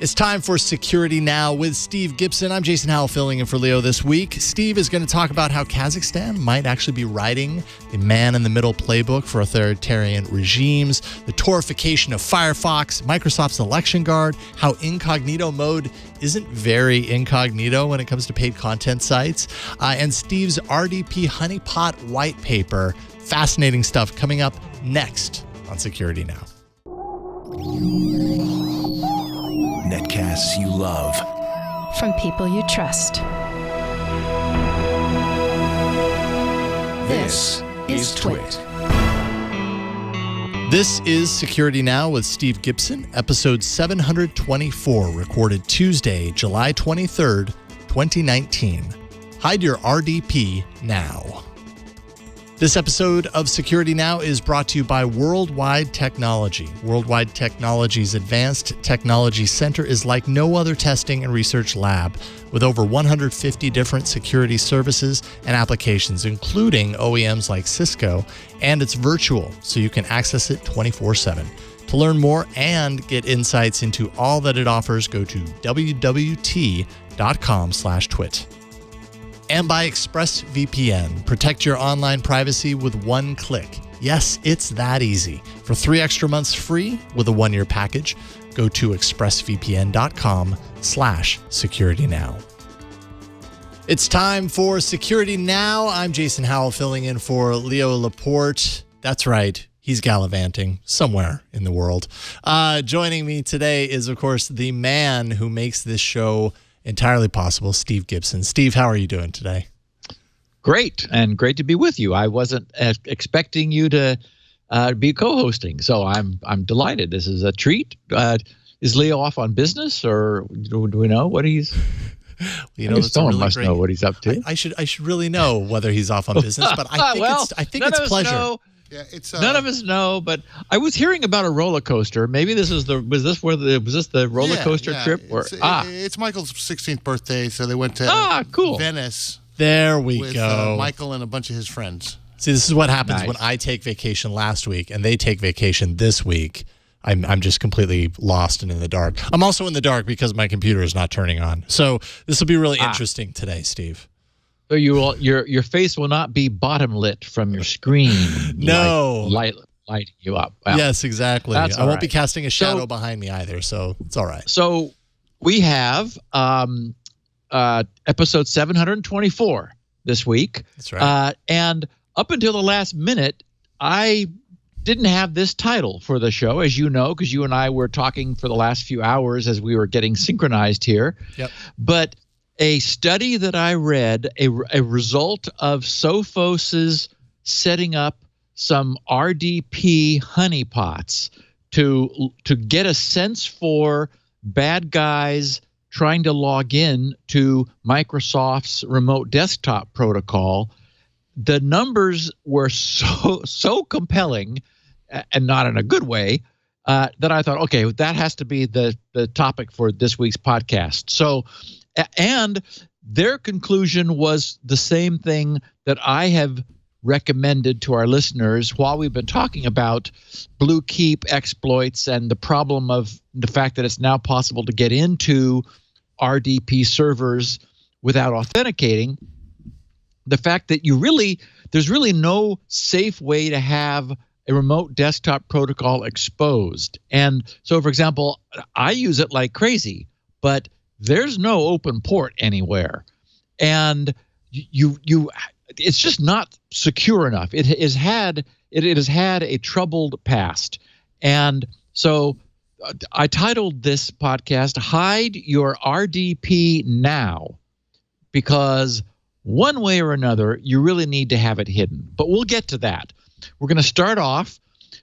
It's time for Security Now with Steve Gibson. I'm Jason Howell filling in for Leo this week. Steve is going to talk about how Kazakhstan might actually be writing the man-in-the-middle playbook for authoritarian regimes, the Torification of Firefox, Microsoft's ElectionGuard, how Incognito Mode isn't very incognito when it comes to paid content sites, and Steve's RDP honeypot white paper. Fascinating stuff coming up next on Security Now. Netcasts you love. From people you trust. This is Twit. This is Security Now with Steve Gibson, episode 724, recorded Tuesday, July 23rd, 2019. Hide your RDP now. This episode of Security Now is brought to you by Worldwide Technology. Worldwide Technology's Advanced Technology Center is like no other testing and research lab, with over 150 different security services and applications, including OEMs like Cisco, and it's virtual, so you can access it 24/7. To learn more and get insights into all that it offers, go to www.com/twit. And by ExpressVPN. Protect your online privacy with one click. Yes, it's that easy. For 3 extra months free with a 1-year package, go to expressvpn.com/securitynow. It's time for Security Now. I'm Jason Howell filling in for Leo Laporte. That's right. He's gallivanting somewhere in the world. Joining me today is, of course, the man who makes this show entirely possible, Steve Gibson. Steve, how are you doing today? Great, and great to be with you. I wasn't expecting you to be co-hosting, so I'm delighted. This is a treat. Is Leo off on business, or do we know what he's? Someone must know what he's up to. I should really know whether he's off on business, but I think it's pleasure. Know. Yeah, none of us know, but I was hearing about a roller coaster. Maybe this is the roller coaster trip? It's Michael's 16th birthday, so they went to Venice. There we with, go. Michael and a bunch of his friends. See, this is what happens when I take vacation last week and they take vacation this week. I'm just completely lost and in the dark. I'm also in the dark because my computer is not turning on. So this will be really interesting today, Steve. So your face will not be bottom lit from your screen. No. Lighting you up. Well, yes, exactly. I won't be casting a shadow behind me either, so it's all right. So we have episode 724 this week. That's right. And up until the last minute, I didn't have this title for the show, as you know, because you and I were talking for the last few hours as we were getting synchronized here. Yep. But a study that I read, a result of Sophos's setting up some RDP honeypots to get a sense for bad guys trying to log in to Microsoft's remote desktop protocol. The numbers were so compelling, and not in a good way, that I thought, okay, that has to be the topic for this week's podcast. So. And their conclusion was the same thing that I have recommended to our listeners while we've been talking about Blue Keep exploits and the problem of the fact that it's now possible to get into RDP servers without authenticating. The fact that there's really no safe way to have a remote desktop protocol exposed. And so, for example, I use it like crazy, but there's no open port anywhere, and it's just not secure enough. It has had a troubled past, and so I titled this podcast "Hide Your RDP Now," because one way or another you really need to have it hidden. But we'll get to that. We're going to start off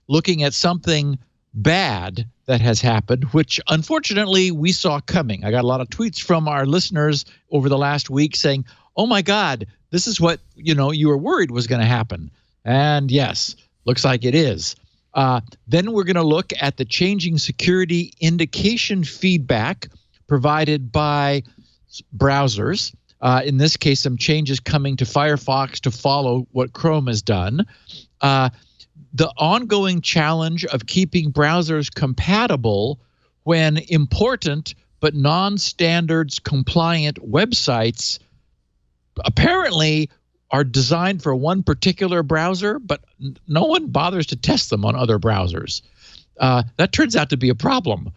looking at something bad that has happened, which unfortunately we saw coming. I got a lot of tweets from our listeners over the last week saying, oh my God, this is what you were worried was going to happen. And yes, looks like it is. Then we're going to look at the changing security indication feedback provided by browsers. In this case, some changes coming to Firefox to follow what Chrome has done. The ongoing challenge of keeping browsers compatible when important but non-standards compliant websites apparently are designed for one particular browser, but no one bothers to test them on other browsers. That turns out to be a problem.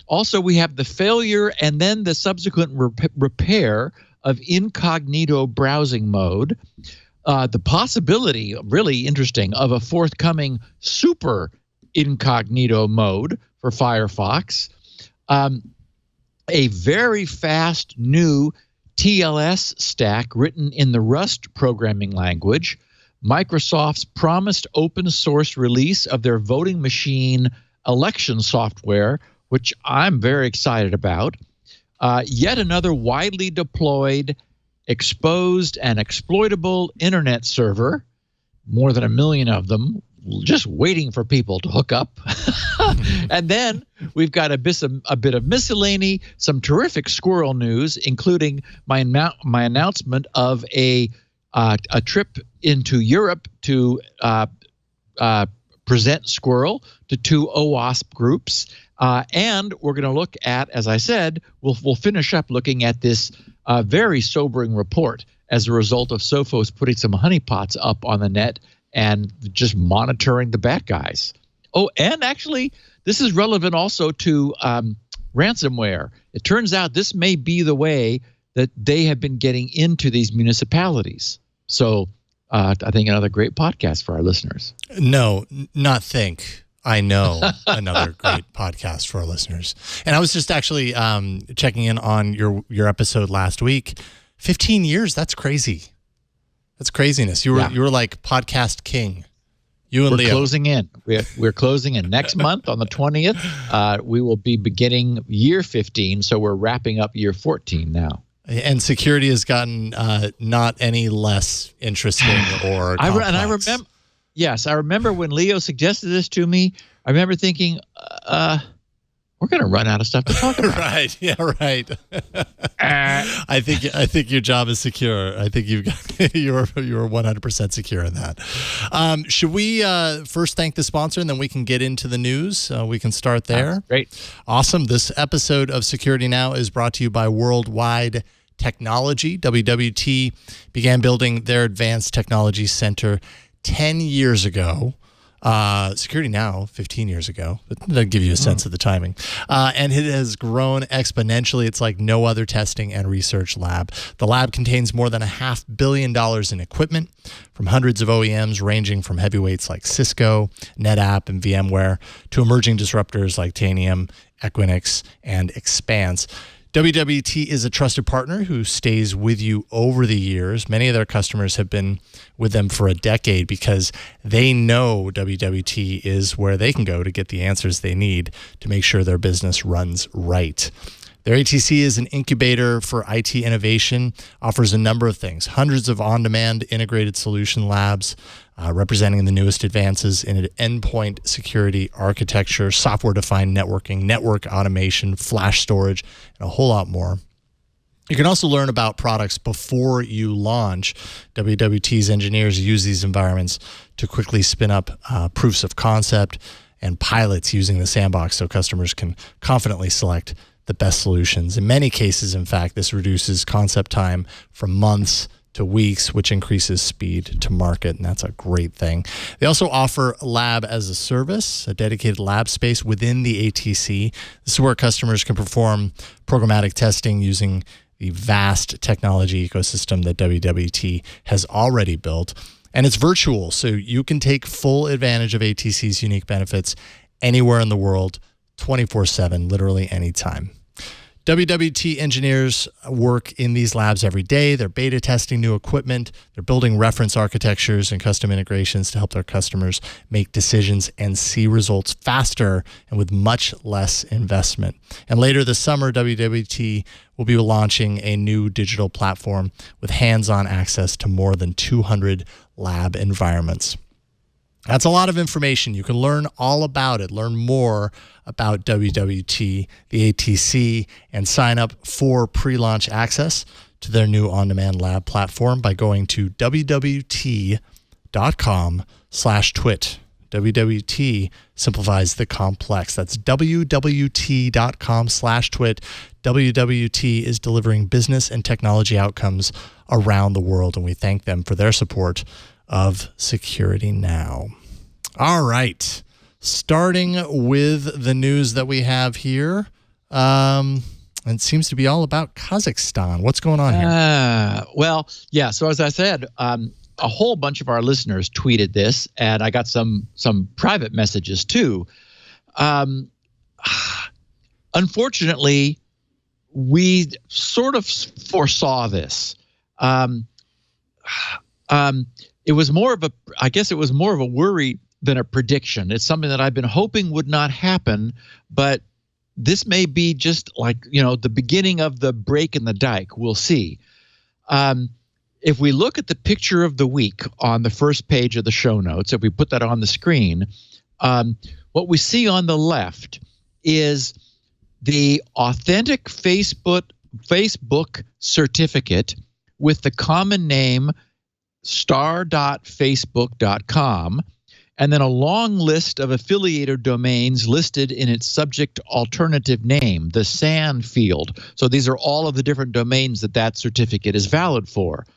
Also, we have the failure and then the subsequent repair of incognito browsing mode. The possibility, really interesting, of a forthcoming super incognito mode for Firefox. A very fast new TLS stack written in the Rust programming language. Microsoft's promised open source release of their voting machine election software, which I'm very excited about. Yet another widely deployed, exposed, and exploitable internet server, more than 1 million of them, just waiting for people to hook up. And then we've got a bit of miscellany, some terrific Squirrel news, including my announcement of a trip into Europe to present Squirrel to 2 OWASP groups. And we're going to look at, as I said, we'll finish up looking at this very sobering report as a result of Sophos putting some honeypots up on the net and just monitoring the bad guys. Oh, and actually, this is relevant also to ransomware. It turns out this may be the way that they have been getting into these municipalities. So I think another great podcast for our listeners. No, not think. I know another great podcast for our listeners. And I was just actually checking in on your episode last week. 15 years, that's crazy. That's craziness. You were like podcast king. You and Leo. We're closing in. We're closing in. Next month on the 20th, we will be beginning year 15, so we're wrapping up year 14 now. And security has gotten not any less interesting or complex. I remember when Leo suggested this to me, I remember thinking, we're going to run out of stuff to talk about. Right. Yeah, right. I think your job is secure. I think you're 100% secure in that. Should we first thank the sponsor and then we can get into the news? We can start there. Great. Awesome. This episode of Security Now is brought to you by Worldwide Technology. WWT began building their advanced technology center 10 years ago. Security Now, 15 years ago. That'll give you a sense of the timing. And it has grown exponentially. It's like no other testing and research lab. The lab contains more than $500 million in equipment from hundreds of OEMs, ranging from heavyweights like Cisco, NetApp, and VMware to emerging disruptors like Tanium, Equinix, and Expanse. WWT is a trusted partner who stays with you over the years. Many of their customers have been with them for a decade because they know WWT is where they can go to get the answers they need to make sure their business runs right. Their ATC is an incubator for IT innovation, offers a number of things, hundreds of on-demand integrated solution labs, representing the newest advances in endpoint security architecture, software-defined networking, network automation, flash storage, and a whole lot more. You can also learn about products before you launch. WWT's engineers use these environments to quickly spin up proofs of concept and pilots using the sandbox so customers can confidently select the best solutions. In many cases, in fact, this reduces concept time from months to weeks, which increases speed to market, and that's a great thing. They also offer lab as a service, a dedicated lab space within the ATC. This is where customers can perform programmatic testing using the vast technology ecosystem that WWT has already built. And it's virtual, so you can take full advantage of ATC's unique benefits anywhere in the world, 24/7, literally anytime. WWT engineers work in these labs every day. They're beta testing new equipment. They're building reference architectures and custom integrations to help their customers make decisions and see results faster and with much less investment. And later this summer, WWT will be launching a new digital platform with hands-on access to more than 200 lab environments. That's a lot of information. You can learn all about it, learn more about WWT, the ATC, and sign up for pre-launch access to their new on-demand lab platform by going to wwt.com/twit. WWT simplifies the complex. That's wwt.com/twit. WWT is delivering business and technology outcomes around the world, and we thank them for their support of Security Now. All right. Starting with the news that we have here. It seems to be all about Kazakhstan. What's going on here? Well, yeah. So as I said, a whole bunch of our listeners tweeted this, and I got some private messages too. Unfortunately, we sort of foresaw this. It was more of a worry than a prediction. It's something that I've been hoping would not happen, but this may be just like, the beginning of the break in the dike. We'll see. If we look at the picture of the week on the first page of the show notes, if we put that on the screen, what we see on the left is the authentic Facebook certificate with the common name star.facebook.com, and then a long list of affiliated domains listed in its subject alternative name, the SAN field. So these are all of the different domains that certificate is valid for.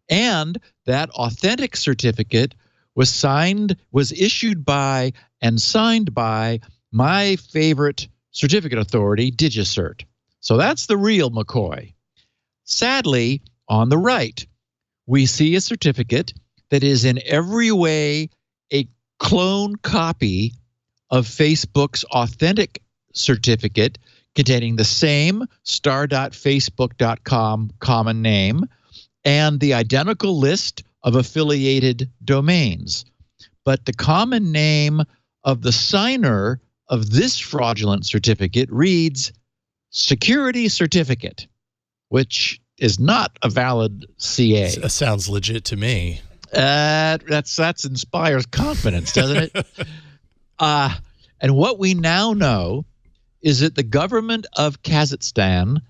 And that authentic certificate was issued by and signed by my favorite certificate authority, DigiCert. So that's the real McCoy. Sadly, on the right, we see a certificate that is in every way a clone copy of Facebook's authentic certificate containing the same star.facebook.com common name and the identical list of affiliated domains. But the common name of the signer of this fraudulent certificate reads Security Certificate, which is not a valid CA. That sounds legit to me. That inspires confidence, doesn't it? And what we now know is that the government of Kazakhstan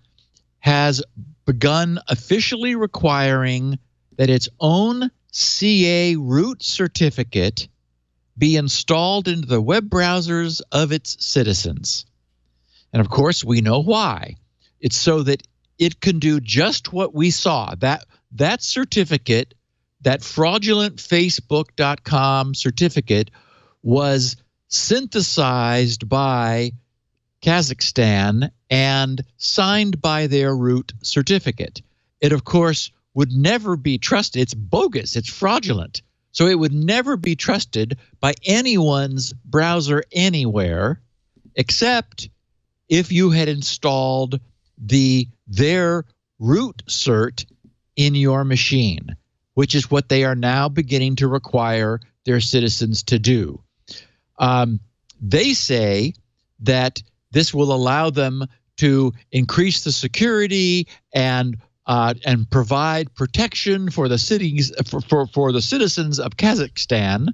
has begun officially requiring that its own CA root certificate be installed into the web browsers of its citizens. And of course, we know why. It's so that it can do just what we saw. That certificate, that fraudulent Facebook.com certificate, was synthesized by Kazakhstan and signed by their root certificate. It, of course, would never be trusted. It's bogus. It's fraudulent. So it would never be trusted by anyone's browser anywhere, except if you had installed their root cert in your machine, which is what they are now beginning to require their citizens to do. They say that this will allow them to increase the security and provide protection for the cities for the citizens of Kazakhstan.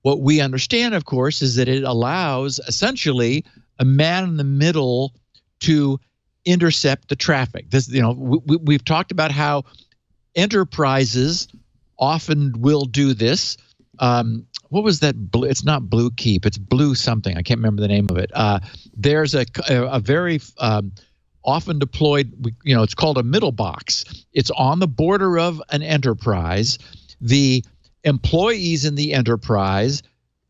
What we understand, of course, is that it allows essentially a man in the middle to intercept the traffic. This, we've talked about how enterprises often will do this. What was that? It's not Blue Keep. It's Blue something. I can't remember the name of it. There's a very often deployed, it's called a middle box. It's on the border of an enterprise. The employees in the enterprise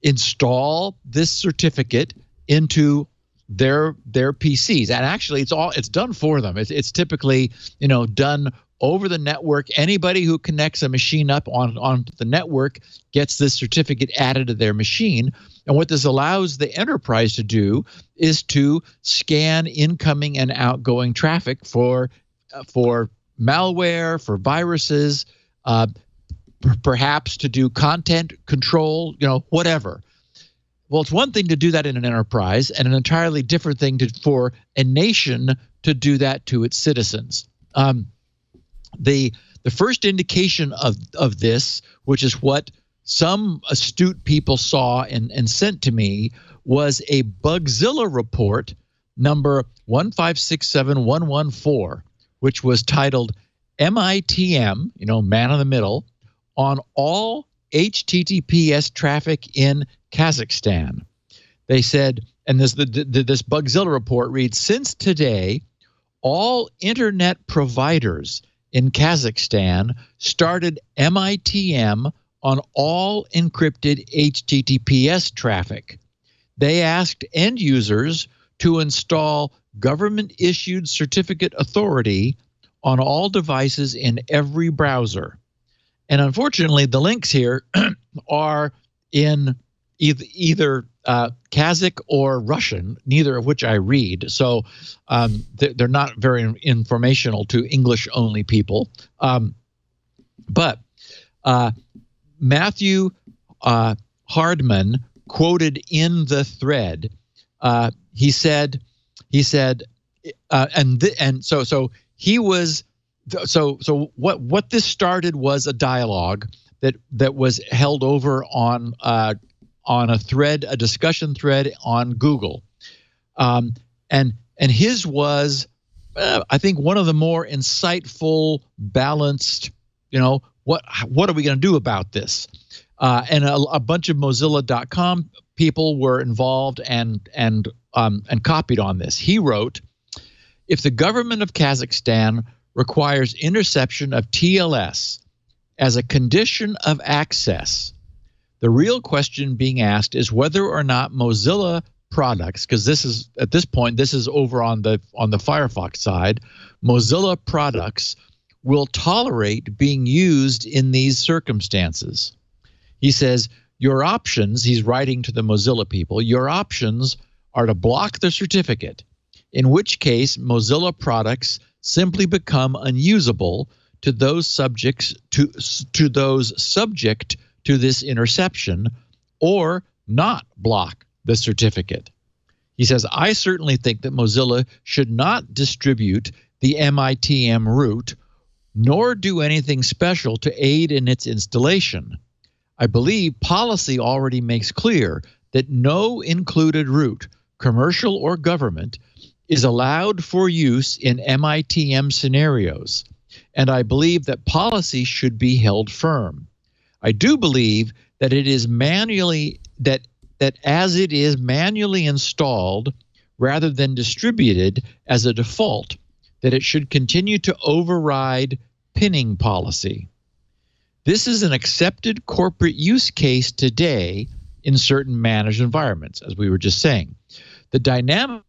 install this certificate into their PCs, and actually it's done for them. It's typically done over the network. Anybody who connects a machine up on the network gets this certificate added to their machine. And what this allows the enterprise to do is to scan incoming and outgoing traffic for malware, for viruses, perhaps to do content control, whatever. Well, it's one thing to do that in an enterprise and an entirely different thing for a nation to do that to its citizens. The first indication of this, which is what some astute people saw and sent to me, was a Bugzilla report number 1567114, which was titled MITM, man in the middle, on all HTTPS traffic in Kazakhstan. They said, and this Bugzilla report reads, since today, all internet providers in Kazakhstan started MITM on all encrypted HTTPS traffic. They asked end users to install government-issued certificate authority on all devices in every browser. And unfortunately, the links here are in either Kazakh or Russian, neither of which I read. So they're not very informational to English-only people. But Matthew Hardman quoted in the thread, he said, what this started was a dialogue that was held over on a thread, a discussion thread on Google, and his was, I think, one of the more insightful, balanced. What are we going to do about this? And a bunch of Mozilla.com people were involved and copied on this. He wrote, if the government of Kazakhstan requires interception of TLS as a condition of access, the real question being asked is whether or not Mozilla products, because this is at this point, this is over on the Firefox side, Mozilla products will tolerate being used in these circumstances. He says, your options, he's writing to the Mozilla people, your options are to block the certificate, in which case Mozilla products simply become unusable to those subjects to those subject to this interception, or not block the certificate. He says, I certainly think that Mozilla should not distribute the MITM root, nor do anything special to aid in its installation. I believe policy already makes clear that no included root, commercial or government, is allowed for use in MITM scenarios, and I believe that policy should be held firm. I do believe that it is manually that as it is manually installed rather than distributed as a default, that it should continue to override pinning policy. This is an accepted corporate use case today in certain managed environments, as we were just saying. The dynamic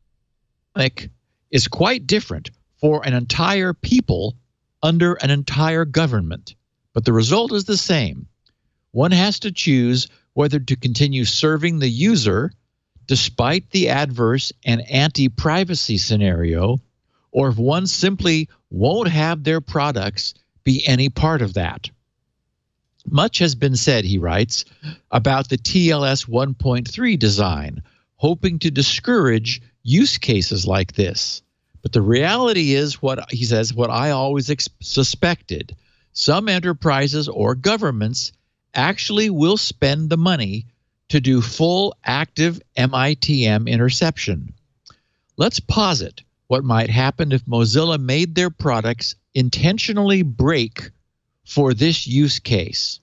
is quite different for an entire people under an entire government, but the result is the same. One has to choose whether to continue serving the user despite the adverse and anti-privacy scenario, or if one simply won't have their products be any part of that. Much has been said, he writes, about the TLS 1.3 design, hoping to discourage use cases like this. But the reality is what he says, what I always suspected. Some enterprises or governments actually will spend the money to do full active MITM interception. Let's posit what might happen if Mozilla made their products intentionally break for this use case.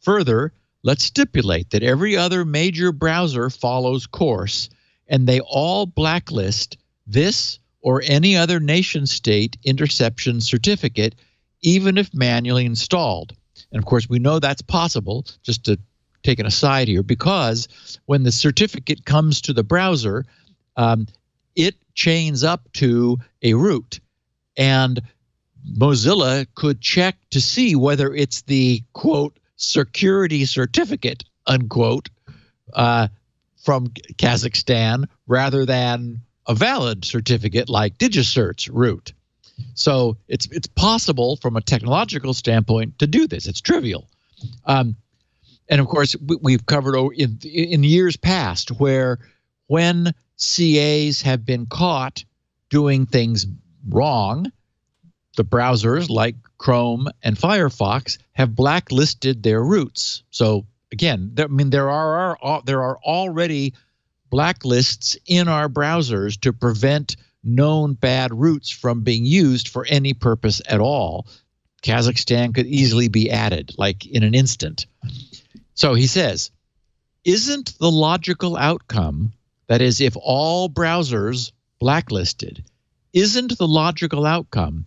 Further, let's stipulate that every other major browser follows course, and they all blacklist this or any other nation-state interception certificate, even if manually installed. And of course, we know that's possible, just to take an aside here, because when the certificate comes to the browser, it chains up to a root. And Mozilla could check to see whether it's the, quote, security certificate, unquote, from Kazakhstan rather than a valid certificate like DigiCert's root. So it's possible from a technological standpoint to do this. It's trivial. And of course, we've covered in years past where when CAs have been caught doing things wrong, the browsers like Chrome and Firefox have blacklisted their roots. So again, there are already blacklists in our browsers to prevent known bad roots from being used for any purpose at all. Kazakhstan could easily be added, like in an instant. So he says, isn't the logical outcome, that is, if all browsers blacklisted, isn't the logical outcome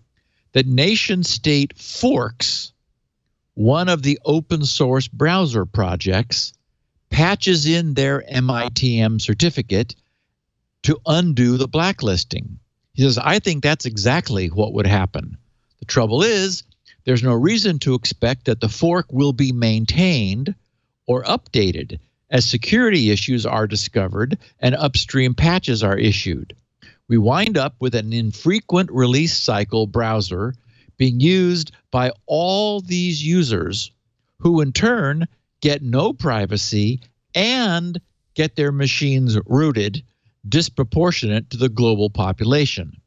that nation state forks one of the open source browser projects, patches in their MITM certificate to undo the blacklisting? He says, I think that's exactly what would happen. The trouble is, there's no reason to expect that the fork will be maintained or updated as security issues are discovered and upstream patches are issued. We wind up with an infrequent release cycle browser being used by all these users who in turn get no privacy and get their machines rooted disproportionate to the global population.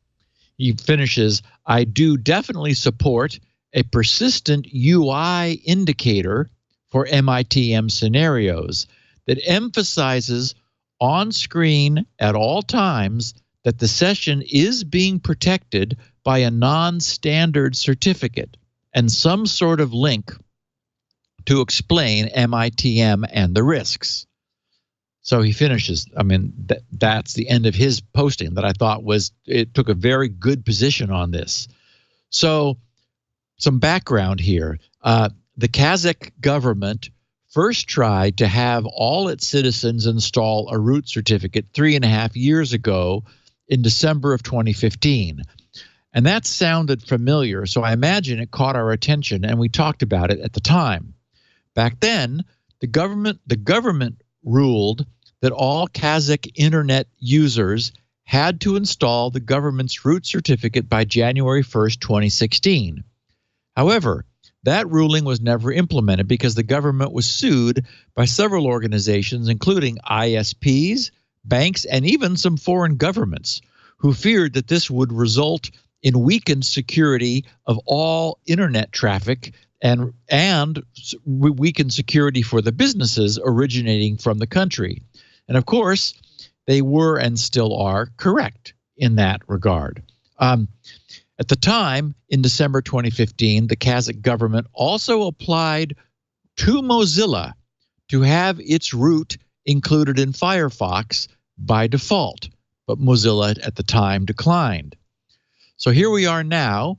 He finishes, I do definitely support a persistent UI indicator for MITM scenarios that emphasizes on screen at all times that the session is being protected by a non-standard certificate and some sort of link to explain MITM and the risks. So he finishes. I mean, that's the end of his posting that I thought it took a very good position on this. So some background here. The Kazakh government first tried to have all its citizens install a root certificate 3.5 years ago in December of 2015. And that sounded familiar, so I imagine it caught our attention, and we talked about it at the time. Back then, the government ruled that all Kazakh internet users had to install the government's root certificate by January 1st, 2016. However, that ruling was never implemented because the government was sued by several organizations, including ISPs, banks, and even some foreign governments, who feared that this would result in weakened security of all internet traffic and weakened security for the businesses originating from the country. And of course, they were and still are correct in that regard. At the time, in December 2015, the Kazakh government also applied to Mozilla to have its root included in Firefox by default, but Mozilla at the time declined. So here we are now,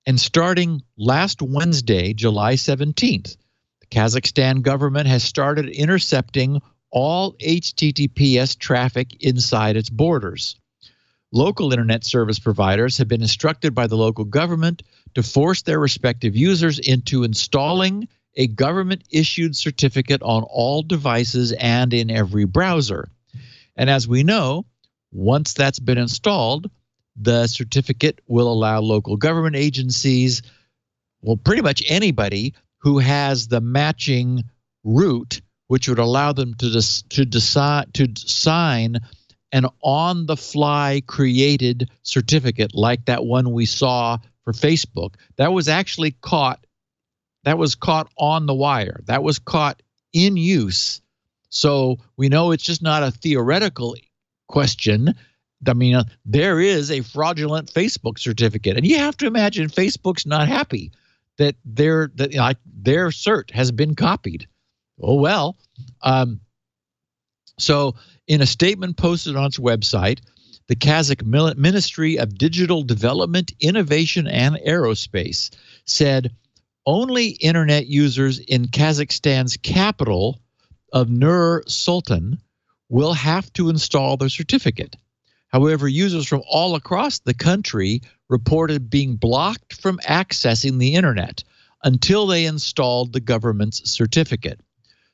and starting last Wednesday, July 17th, the Kazakhstan government has started intercepting all HTTPS traffic inside its borders. Local internet service providers have been instructed by the local government to force their respective users into installing a government-issued certificate on all devices and in every browser. And as we know, once that's been installed, the certificate will allow local government agencies, well, pretty much anybody who has the matching root, which would allow them to sign an on-the-fly created certificate like that one we saw for Facebook. That was actually caught. That was caught on the wire. That was caught in use. So we know it's just not a theoretical question. I mean, there is a fraudulent Facebook certificate, and you have to imagine Facebook's not happy that their cert has been copied. Oh well. So in a statement posted on its website, the Kazakh Ministry of Digital Development, Innovation, and Aerospace said only internet users in Kazakhstan's capital of Nur-Sultan will have to install the certificate. However, users from all across the country reported being blocked from accessing the internet until they installed the government's certificate.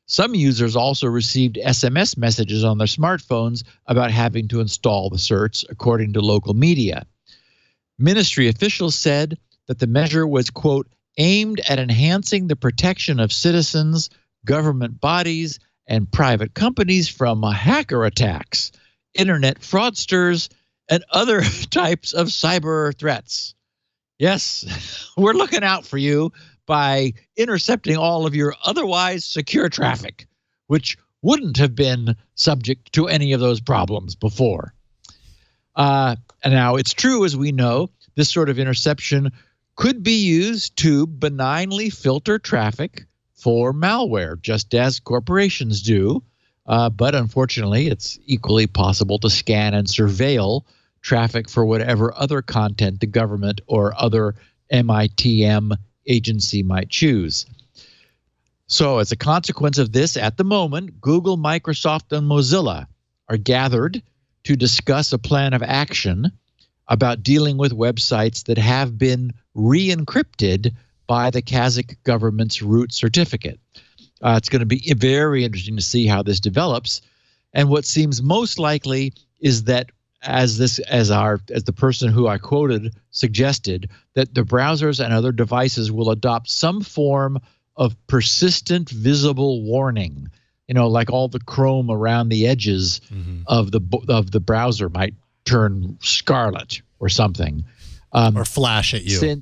Some users also received SMS messages on their smartphones about having to install the certs, according to local media. Ministry officials said that the measure was, quote, aimed at enhancing the protection of citizens, government bodies, and private companies from hacker attacks, internet fraudsters, and other types of cyber threats. Yes, we're looking out for you by intercepting all of your otherwise secure traffic, which wouldn't have been subject to any of those problems before. And now it's true, as we know, this sort of interception could be used to benignly filter traffic for malware, just as corporations do. But unfortunately, it's equally possible to scan and surveil traffic for whatever other content the government or other MITM agency might choose. So as a consequence of this, at the moment, Google, Microsoft, and Mozilla are gathered to discuss a plan of action about dealing with websites that have been re-encrypted by the Kazakh government's root certificate. It's going to be very interesting to see how this develops. And what seems most likely is that as the person who I quoted suggested, that the browsers and other devices will adopt some form of persistent visible warning. Like all the chrome around the edges of the browser might turn scarlet or something, or flash at you.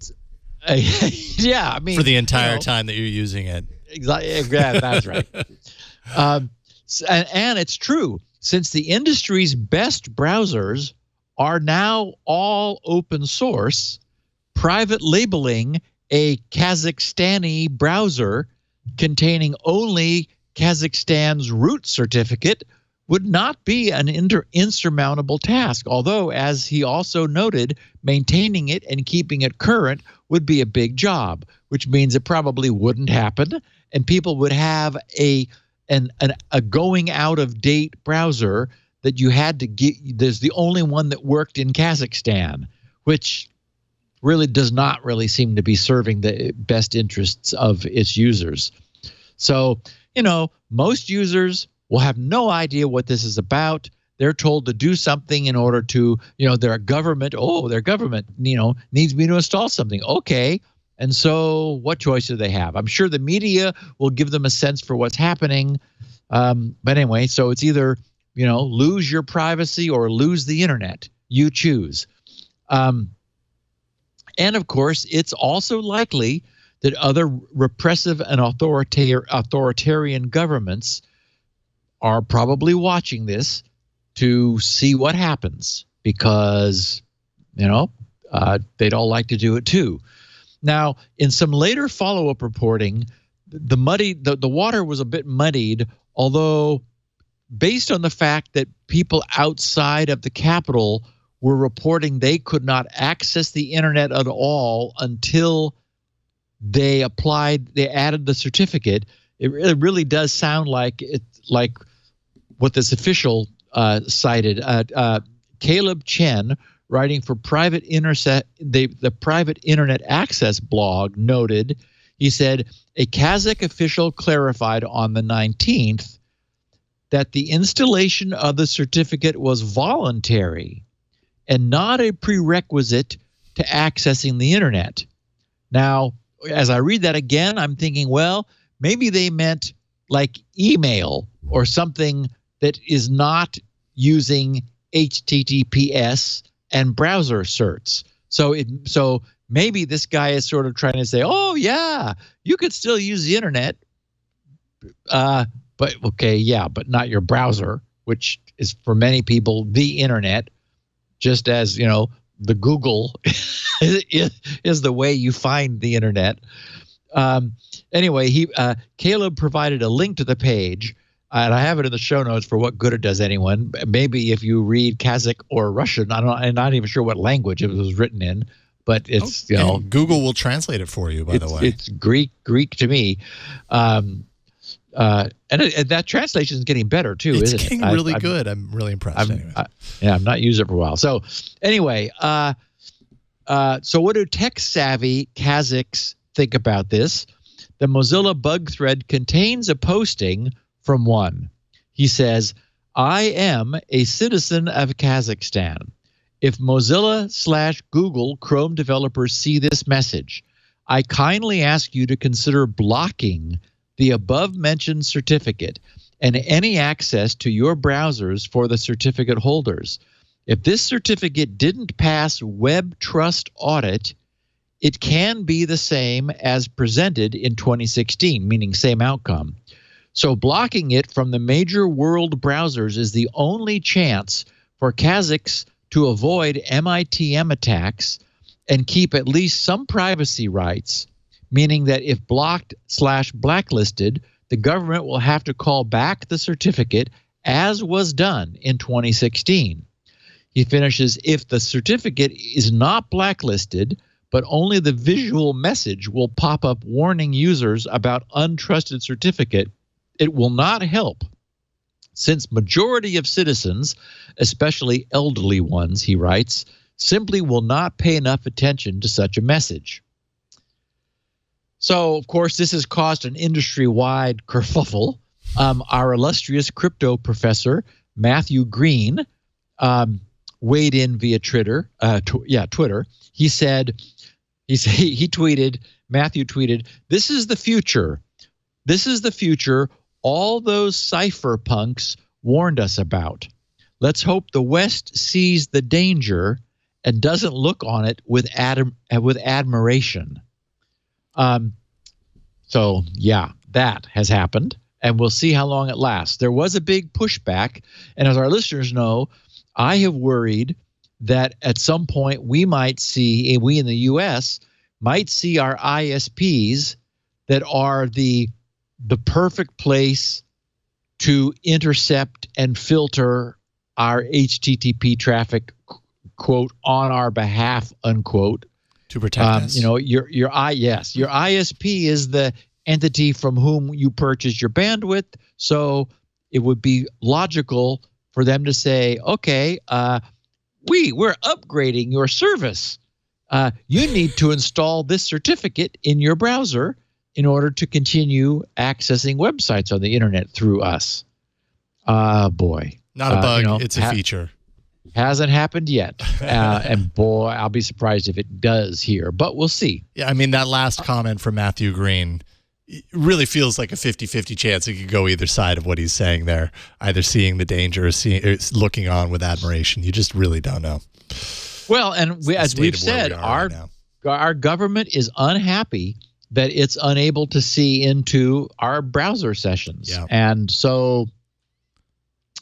Yeah, I mean, for the entire time that you're using it. Exactly. Yeah, that's right. And it's true. Since the industry's best browsers are now all open source, private labeling a Kazakhstani browser containing only Kazakhstan's root certificate would not be an insurmountable task. Although, as he also noted, maintaining it and keeping it current would be a big job, which means it probably wouldn't happen, and people would have a going out of date browser that you had to get. There's the only one that worked in Kazakhstan, which really does not really seem to be serving the best interests of its users. So, most users will have no idea what this is about. They're told to do something in order to, their government needs me to install something. Okay. And so what choice do they have? I'm sure the media will give them a sense for what's happening. But anyway, so it's either, lose your privacy or lose the internet. You choose. And of course, it's also likely that other repressive and authoritarian governments are probably watching this to see what happens, because, they'd all like to do it too. Now, in some later follow-up reporting, the water was a bit muddied, although based on the fact that people outside of the capital were reporting they could not access the internet at all until they added the certificate. It really does sound like what this official cited. Caleb Chen, writing for the Private Internet Access blog, noted, he said, a Kazakh official clarified on the 19th that the installation of the certificate was voluntary and not a prerequisite to accessing the internet. Now, as I read that again, I'm thinking, well, maybe they meant like email or something that is not using HTTPS and browser certs. So maybe this guy is sort of trying to say, oh yeah, you could still use the internet, but okay, yeah, but not your browser, which is for many people the internet, just as the Google is the way you find the internet. Anyway, Caleb provided a link to the page, and I have it in the show notes for what good it does anyone. Maybe if you read Kazakh or Russian, I'm not even sure what language it was written in, but it's Google will translate it for you. By the way, it's Greek to me, and that translation is getting better too. It's isn't getting really good. I'm really impressed. I've not used it for a while. So anyway, so what do tech-savvy Kazakhs think about this? The Mozilla bug thread contains a posting from one. He says, I am a citizen of Kazakhstan. If Mozilla/Google Chrome developers see this message, I kindly ask you to consider blocking the above-mentioned certificate and any access to your browsers for the certificate holders. If this certificate didn't pass Web Trust Audit, it can be the same as presented in 2016, meaning same outcome. So blocking it from the major world browsers is the only chance for Kazakhs to avoid MITM attacks and keep at least some privacy rights, meaning that if blocked/blacklisted, the government will have to call back the certificate, as was done in 2016. He finishes, if the certificate is not blacklisted, but only the visual message will pop up warning users about untrusted certificate, it will not help, since majority of citizens, especially elderly ones, he writes, simply will not pay enough attention to such a message. So, of course, this has caused an industry-wide kerfuffle. Our illustrious crypto professor, Matthew Green, weighed in via Twitter. He tweeted, Matthew tweeted, "This is the future. This is the future all those cypherpunks warned us about. Let's hope the West sees the danger and doesn't look on it with admiration." So, yeah, that has happened, and we'll see how long it lasts. There was a big pushback, and as our listeners know, I have worried that at some point we in the U.S. might see our ISPs that are the perfect place to intercept and filter our HTTP traffic, quote, on our behalf, unquote. To protect us. Your ISP is the entity from whom you purchase your bandwidth, so it would be logical for them to say, okay, we're upgrading your service. You need to install this certificate in your browser in order to continue accessing websites on the internet through us. Boy. Not a bug, it's a feature. Hasn't happened yet. And boy, I'll be surprised if it does here, but we'll see. Yeah, I mean, that last comment from Matthew Green really feels like a 50-50 chance it could go either side of what he's saying there, either seeing the danger or looking on with admiration. You just really don't know. Well, and as we've said, our government is unhappy that it's unable to see into our browser sessions. Yeah. And so,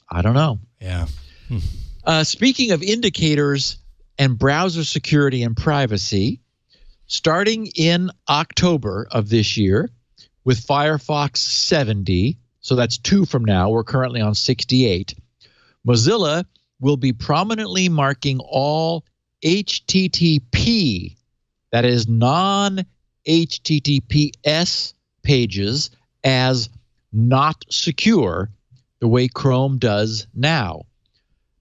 I don't know. Yeah. Speaking of indicators and browser security and privacy, starting in October of this year with Firefox 70, so that's 2 from now, we're currently on 68, Mozilla will be prominently marking all HTTP, that is non-HTTPS pages, as not secure the way Chrome does now.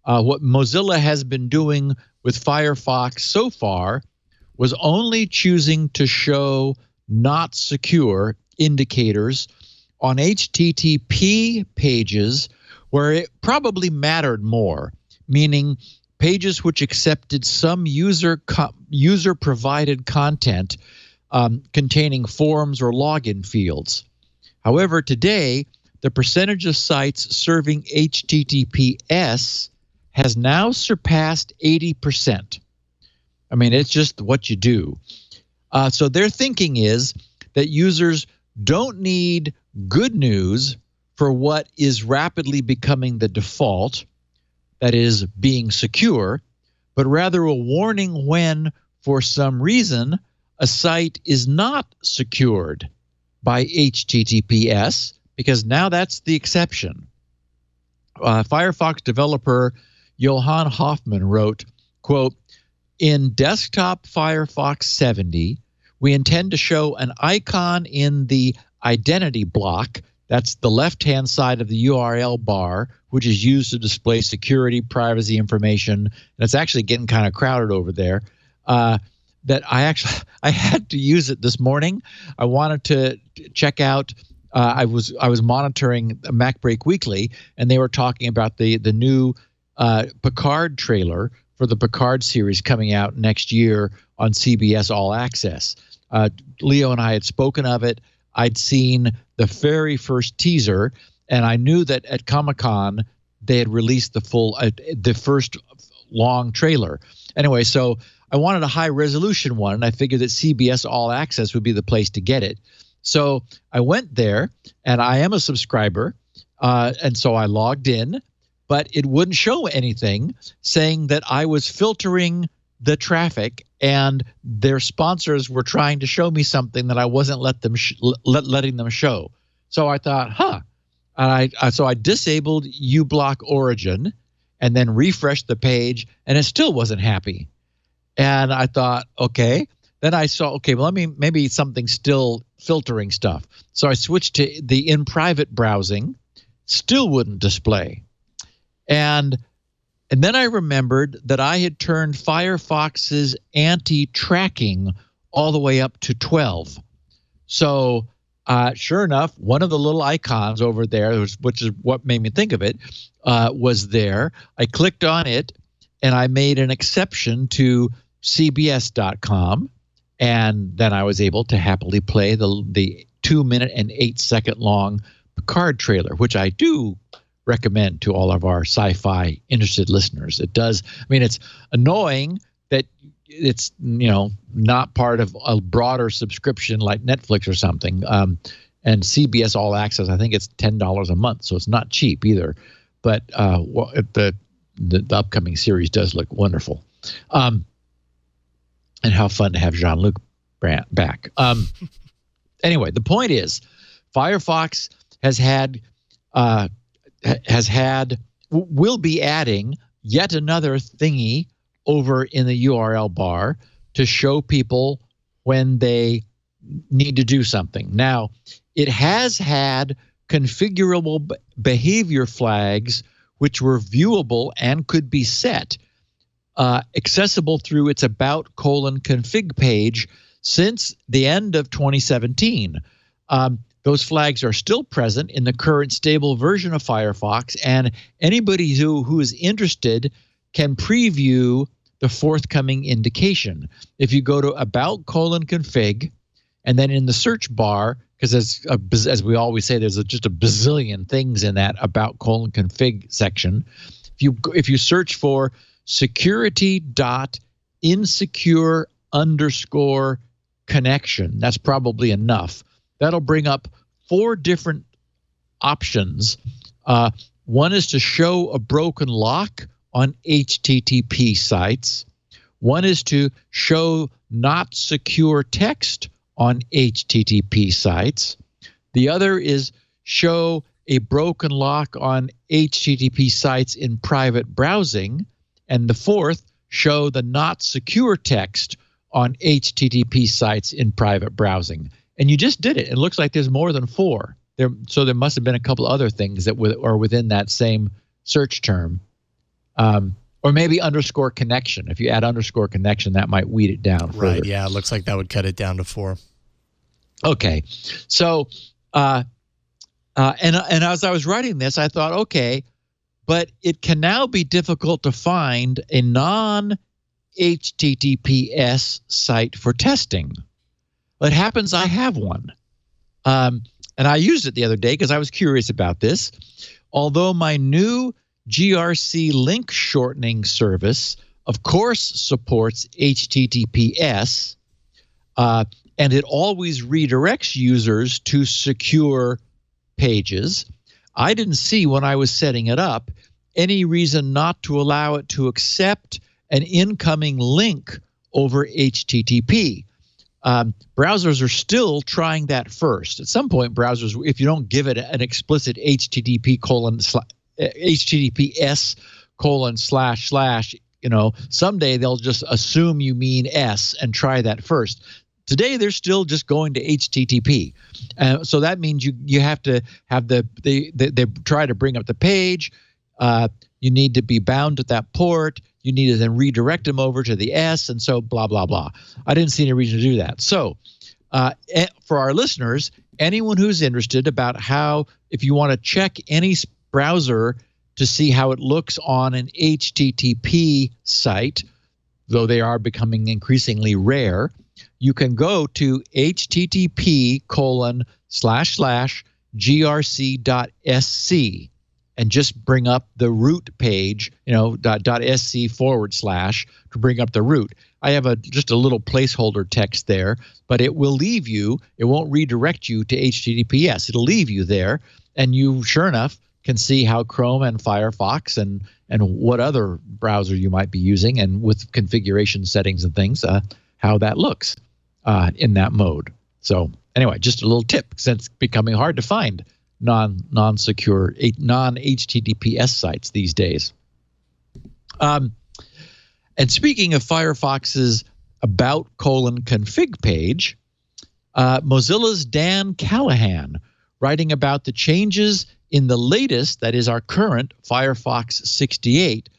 What Mozilla has been doing with Firefox so far was only choosing to show not secure indicators on HTTP pages where it probably mattered more, meaning pages which accepted some user-provided content containing forms or login fields. However, today, the percentage of sites serving HTTPS has now surpassed 80%. I mean, it's just what you do. So their thinking is that users don't need good news for what is rapidly becoming the default, that is, being secure, but rather a warning when, for some reason, a site is not secured by HTTPS, because now that's the exception. Firefox developer Johann Hoffman wrote, quote, "In desktop Firefox 70, we intend to show an icon in the identity block, that's the left-hand side of the URL bar, which is used to display security, privacy information." And it's actually getting kind of crowded over there. That I had to use it this morning. I wanted to check out. I was monitoring MacBreak Weekly, and they were talking about the new Picard trailer for the Picard series coming out next year on CBS All Access. Leo and I had spoken of it. I'd seen the very first teaser, and I knew that at Comic-Con they had released the first long trailer. Anyway, so I wanted a high-resolution one, and I figured that CBS All Access would be the place to get it. So I went there, and I am a subscriber, and so I logged in, but it wouldn't show anything saying that I was filtering the traffic and their sponsors were trying to show me something that I wasn't letting them show. So I thought, and so I disabled uBlock Origin and then refreshed the page, and it still wasn't happy. And I thought, okay. Then I saw, okay, well, maybe something's still filtering stuff. So I switched to the in private browsing, still wouldn't display. And then I remembered that I had turned Firefox's anti-tracking all the way up to 12. So sure enough, one of the little icons over there, which is what made me think of it, was there. I clicked on it, and I made an exception to cbs.com. And then I was able to happily play the 2-minute and 8-second long Picard trailer, which I do recommend to all of our sci-fi interested listeners. It does. I mean, it's annoying that it's, not part of a broader subscription like Netflix or something. And CBS All Access, I think it's $10 a month, so it's not cheap either. But the upcoming series does look wonderful. And how fun to have Jean-Luc back. Anyway, the point is, Firefox will be adding yet another thingy over in the URL bar to show people when they need to do something. Now, it has had configurable behavior flags which were viewable and could be set accessible through its about:config page since the end of 2017. Those flags are still present in the current stable version of Firefox, and anybody who is interested can preview the forthcoming indication. If you go to about:config, and then in the search bar, because as we always say, there's just a bazillion things in that about:config section. If you search for security.insecure_connection, that's probably enough. That'll bring up 4 different options. One is to show a broken lock on HTTP sites. One is to show not secure text on HTTP sites. The other is show a broken lock on HTTP sites in private browsing. And the fourth, show the not secure text on HTTP sites in private browsing. And you just did it. It looks like there's more than 4. So there must have been a couple other things that are within that same search term. Or maybe _connection. If you add _connection, that might weed it down further. Right, yeah, it looks like that would cut it down to 4. Okay. So, and as I was writing this, I thought, okay, but it can now be difficult to find a non-HTTPS site for testing. Well, it happens I have one. And I used it the other day because I was curious about this. Although my new GRC link shortening service, of course, supports HTTPS, and it always redirects users to secure pages, I didn't see when I was setting it up any reason not to allow it to accept an incoming link over HTTP. Browsers are still trying that first. At some point, browsers, if you don't give it an explicit HTTPS://, someday they'll just assume you mean S and try that first. Today, they're still just going to HTTP. So that means you have to have they try to bring up the page. You need to be bound to that port. You need to then redirect them over to the S, and so blah, blah, blah. I didn't see any reason to do that. So for our listeners, anyone who's interested about how, if you want to check any browser to see how it looks on an HTTP site, though they are becoming increasingly rare, you can go to http://grc.sc and just bring up the root page, .sc/ to bring up the root. I have just a little placeholder text there, but it will leave you, it won't redirect you to HTTPS. It'll leave you there, and you, sure enough, can see how Chrome and Firefox and what other browser you might be using, and with configuration settings and things, how that looks in that mode. So Anyway, just a little tip, since it's becoming hard to find non-secure, non-HTTPS sites these days. And speaking of Firefox's about:config page, Mozilla's Dan Callahan, writing about the changes in the latest, that is our current Firefox 68,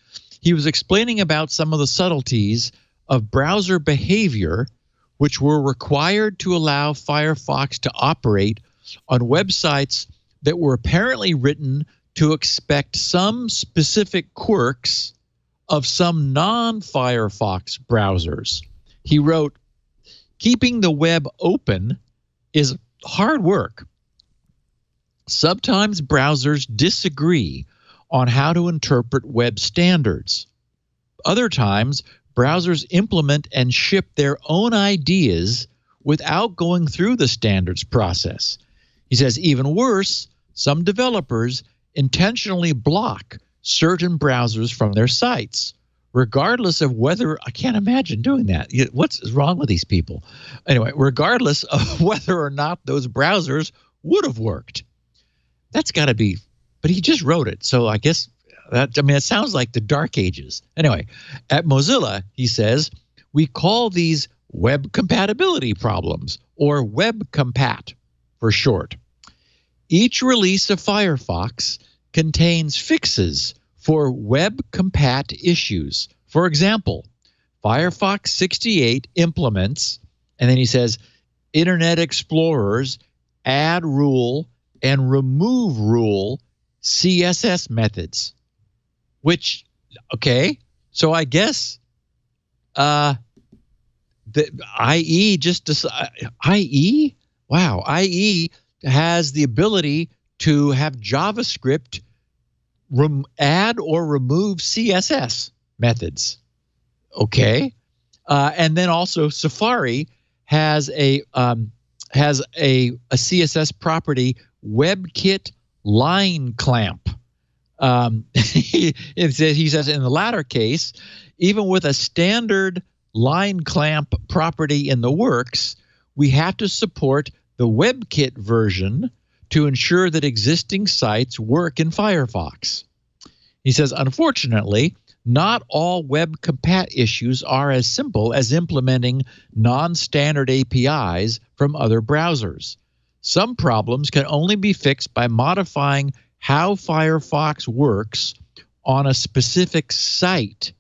he was explaining about some of the subtleties of browser behavior which were required to allow Firefox to operate on websites that were apparently written to expect some specific quirks of some non-Firefox browsers. He wrote, "Keeping the web open is hard work. Sometimes browsers disagree on how to interpret web standards. Other times, browsers implement and ship their own ideas without going through the standards process." He says, even worse, some developers intentionally block certain browsers from their sites, regardless of whether, I can't imagine doing that. What's wrong with these people? Anyway, regardless of whether or not those browsers would have worked. That's got to be, but he just wrote it. So I guess, it sounds like the dark ages. Anyway, at Mozilla, he says, we call these web compatibility problems, or web compat for short. Each release of Firefox contains fixes for web compat issues. For example, Firefox 68 implements, and then he says, Internet Explorer's add rule and remove rule CSS methods. Which, okay, so I guess the IE IE? Wow, IE has the ability to have JavaScript add or remove CSS methods. Okay, and then also Safari has a CSS property WebKit line clamp. He says in the latter case, even with a standard line clamp property in the works, we have to support the WebKit version to ensure that existing sites work in Firefox. He says, unfortunately, not all web compat issues are as simple as implementing non-standard APIs from other browsers. Some problems can only be fixed by modifying how Firefox works on a specific site,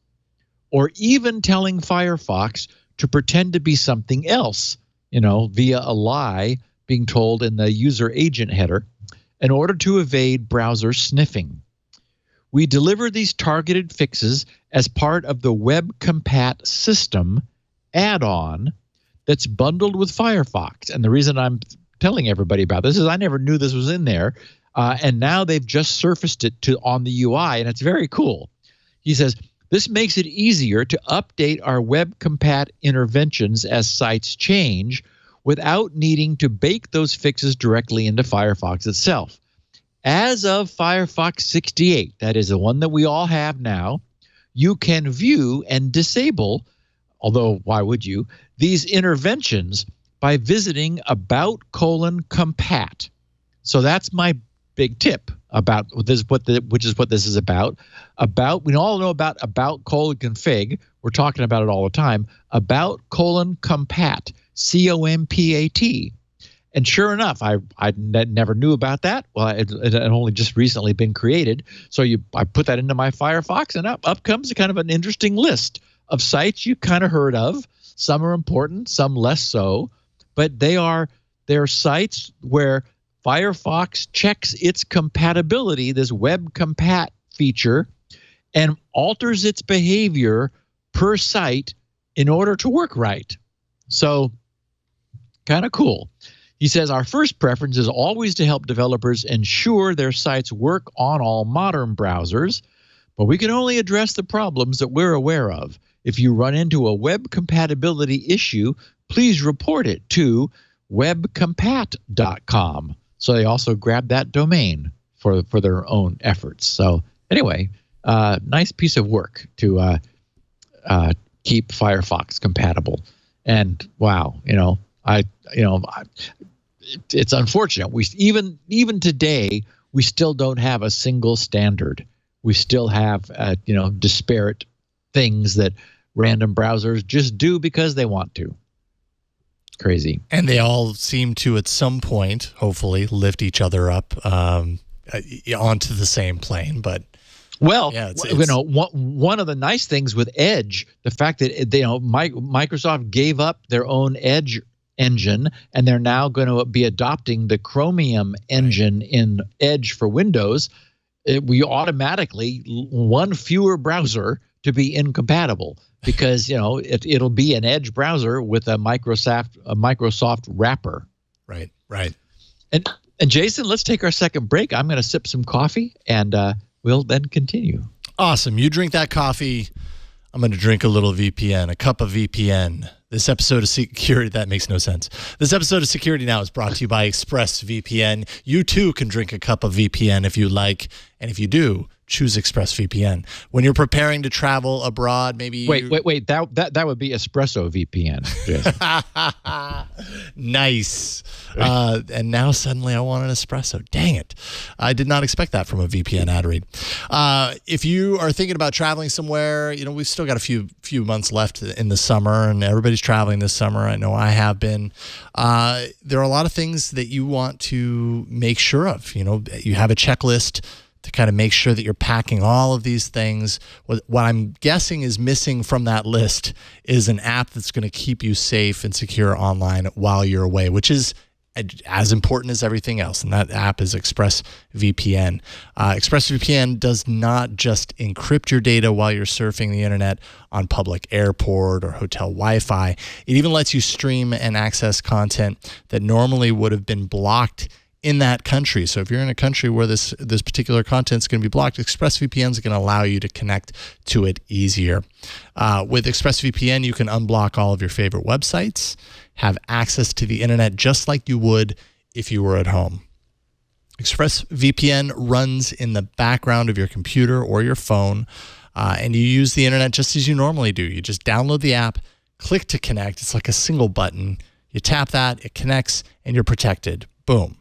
or even telling Firefox to pretend to be something else, via a lie being told in the user agent header, in order to evade browser sniffing. We deliver these targeted fixes as part of the Web Compat System add-on that's bundled with Firefox. And the reason I'm telling everybody about this is I never knew this was in there. And now they've just surfaced it on the UI, and it's very cool. He says, this makes it easier to update our web compat interventions as sites change without needing to bake those fixes directly into Firefox itself. As of Firefox 68, that is the one that we all have now, you can view and disable, although why would you, these interventions by visiting about:compat. So that's my big tip about this, which is what this is about. We all know about about:config. We're talking about it all the time. About:compat, COMPAT. And sure enough, I never knew about that. Well, it had only just recently been created. So I put that into my Firefox, and up comes kind of an interesting list of sites you kind of heard of. Some are important, some less so. But they're sites where Firefox checks its compatibility, this web compat feature, and alters its behavior per site in order to work right. So kind of cool. He says, our first preference is always to help developers ensure their sites work on all modern browsers, but we can only address the problems that we're aware of. If you run into a web compatibility issue, please report it to webcompat.com. So they also grabbed that domain for their own efforts. So anyway, nice piece of work to keep Firefox compatible. And wow, it's unfortunate. We even today we still don't have a single standard. We still have disparate things that random browsers just do because they want to. Crazy. And they all seem to, at some point, hopefully, lift each other up onto the same plane. But well, yeah, one of the nice things with Edge, the fact that Microsoft gave up their own Edge engine, and they're now going to be adopting the Chromium engine in Edge for Windows. We automatically one fewer browser to be incompatible, because it'll be an Edge browser with a Microsoft wrapper. Right. And Jason, let's take our second break. I'm going to sip some coffee, and we'll then continue. Awesome. You drink that coffee. I'm going to drink a little VPN, a cup of VPN. This episode of Security, that makes no sense. This episode of Security Now is brought to you by ExpressVPN. You too can drink a cup of VPN if you like, and if you do, choose ExpressVPN. When you're preparing to travel abroad, maybe wait. That would be Espresso VPN. Nice. And now suddenly I want an espresso. Dang it. I did not expect that from a VPN ad read. If you are thinking about traveling somewhere, we've still got a few months left in the summer, and everybody's traveling this summer. I know I have been. There are a lot of things that you want to make sure of. You have a checklist to kind of make sure that you're packing all of these things. What I'm guessing is missing from that list is an app that's going to keep you safe and secure online while you're away, which is as important as everything else. And that app is ExpressVPN. ExpressVPN does not just encrypt your data while you're surfing the internet on public airport or hotel Wi-Fi. It even lets you stream and access content that normally would have been blocked in that country. So if you're in a country where this particular content is going to be blocked, ExpressVPN is going to allow you to connect to it easier. With ExpressVPN, you can unblock all of your favorite websites, have access to the internet just like you would if you were at home. ExpressVPN runs in the background of your computer or your phone, and you use the internet just as you normally do. You just download the app, click to connect. It's like a single button. You tap that, it connects, and you're protected. Boom.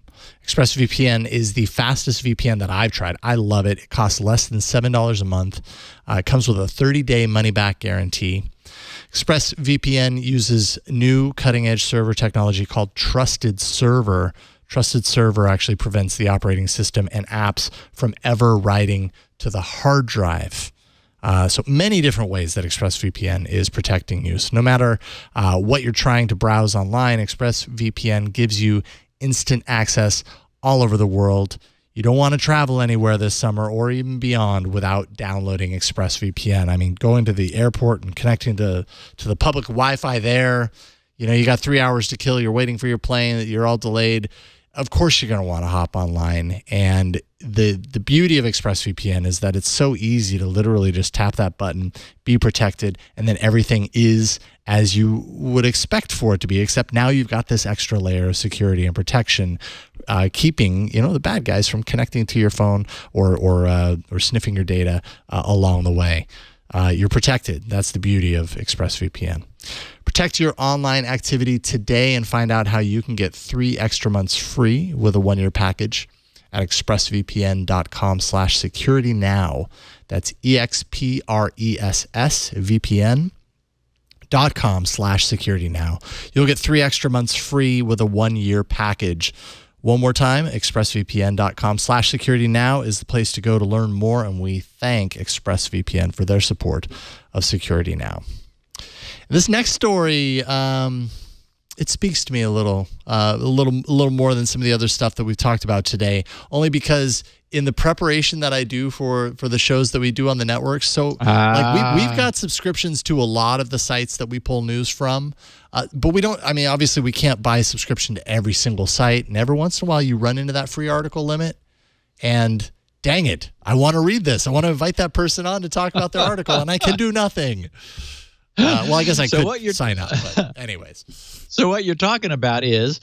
ExpressVPN is the fastest VPN that I've tried. I love it. It costs less than $7 a month. It comes with a 30-day money-back guarantee. ExpressVPN uses new cutting-edge server technology called Trusted Server. Trusted Server actually prevents the operating system and apps from ever writing to the hard drive. So many different ways that ExpressVPN is protecting you. So no matter what you're trying to browse online, ExpressVPN gives you instant access all over the world. You don't want to travel anywhere this summer or even beyond without downloading ExpressVPN. I mean, going to the airport and connecting to the public Wi-Fi there, you got 3 hours to kill. You're waiting for your plane. You're all delayed. Of course, you're going to want to hop online. And the beauty of ExpressVPN is that it's so easy to literally just tap that button, be protected, and then everything is as you would expect for it to be, except now you've got this extra layer of security and protection, keeping the bad guys from connecting to your phone or sniffing your data along the way. You're protected. That's the beauty of ExpressVPN. Protect your online activity today and find out how you can get 3 extra months free with a 1-year package at expressvpn.com/securitynow. That's expressvpn.com/securitynow. You'll get 3 extra months free with a 1-year package. One more time, expressvpn.com/securitynow is the place to go to learn more, and we thank ExpressVPN for their support of Security Now. This next story, it speaks to me a little more than some of the other stuff that we've talked about today, only because in the preparation that I do for the shows that we do on the network, so we've got subscriptions to a lot of the sites that we pull news from, but we don't. I mean, obviously, we can't buy a subscription to every single site, and every once in a while, you run into that free article limit, and dang it, I want to read this. I want to invite that person on to talk about their article, and I can do nothing. Well, I guess I could sign up, but anyways. So what you're talking about is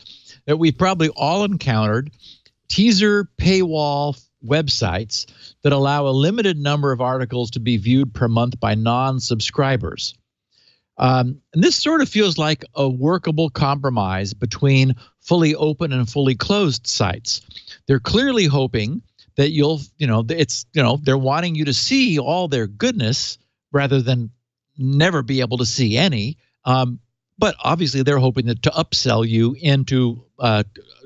that we probably all encountered teaser paywall websites that allow a limited number of articles to be viewed per month by non-subscribers. And this sort of feels like a workable compromise between fully open and fully closed sites. They're clearly hoping that they're wanting you to see all their goodness rather than never be able to see any. But obviously, they're hoping to upsell you into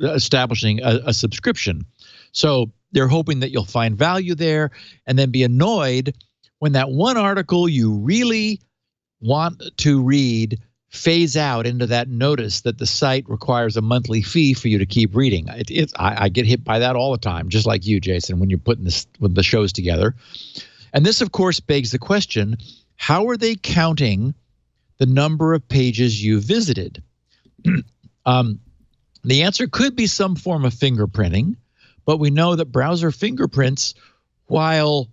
establishing a subscription. So they're hoping that you'll find value there and then be annoyed when that one article you really want to read phase out into that notice that the site requires a monthly fee for you to keep reading. I get hit by that all the time, just like you, Jason, when you're putting the shows together. And this, of course, begs the question, how are they counting the number of pages you visited? The answer could be some form of fingerprinting, but we know that browser fingerprints, while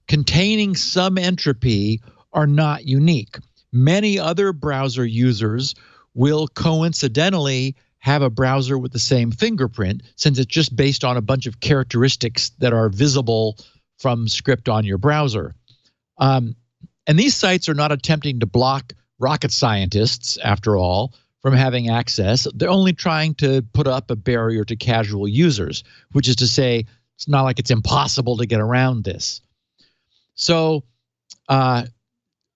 containing some entropy, are not unique. Many other browser users will coincidentally have a browser with the same fingerprint, since it's just based on a bunch of characteristics that are visible from script on your browser. And these sites are not attempting to block rocket scientists, after all, from having access. They're only trying to put up a barrier to casual users, which is to say, it's not like it's impossible to get around this. So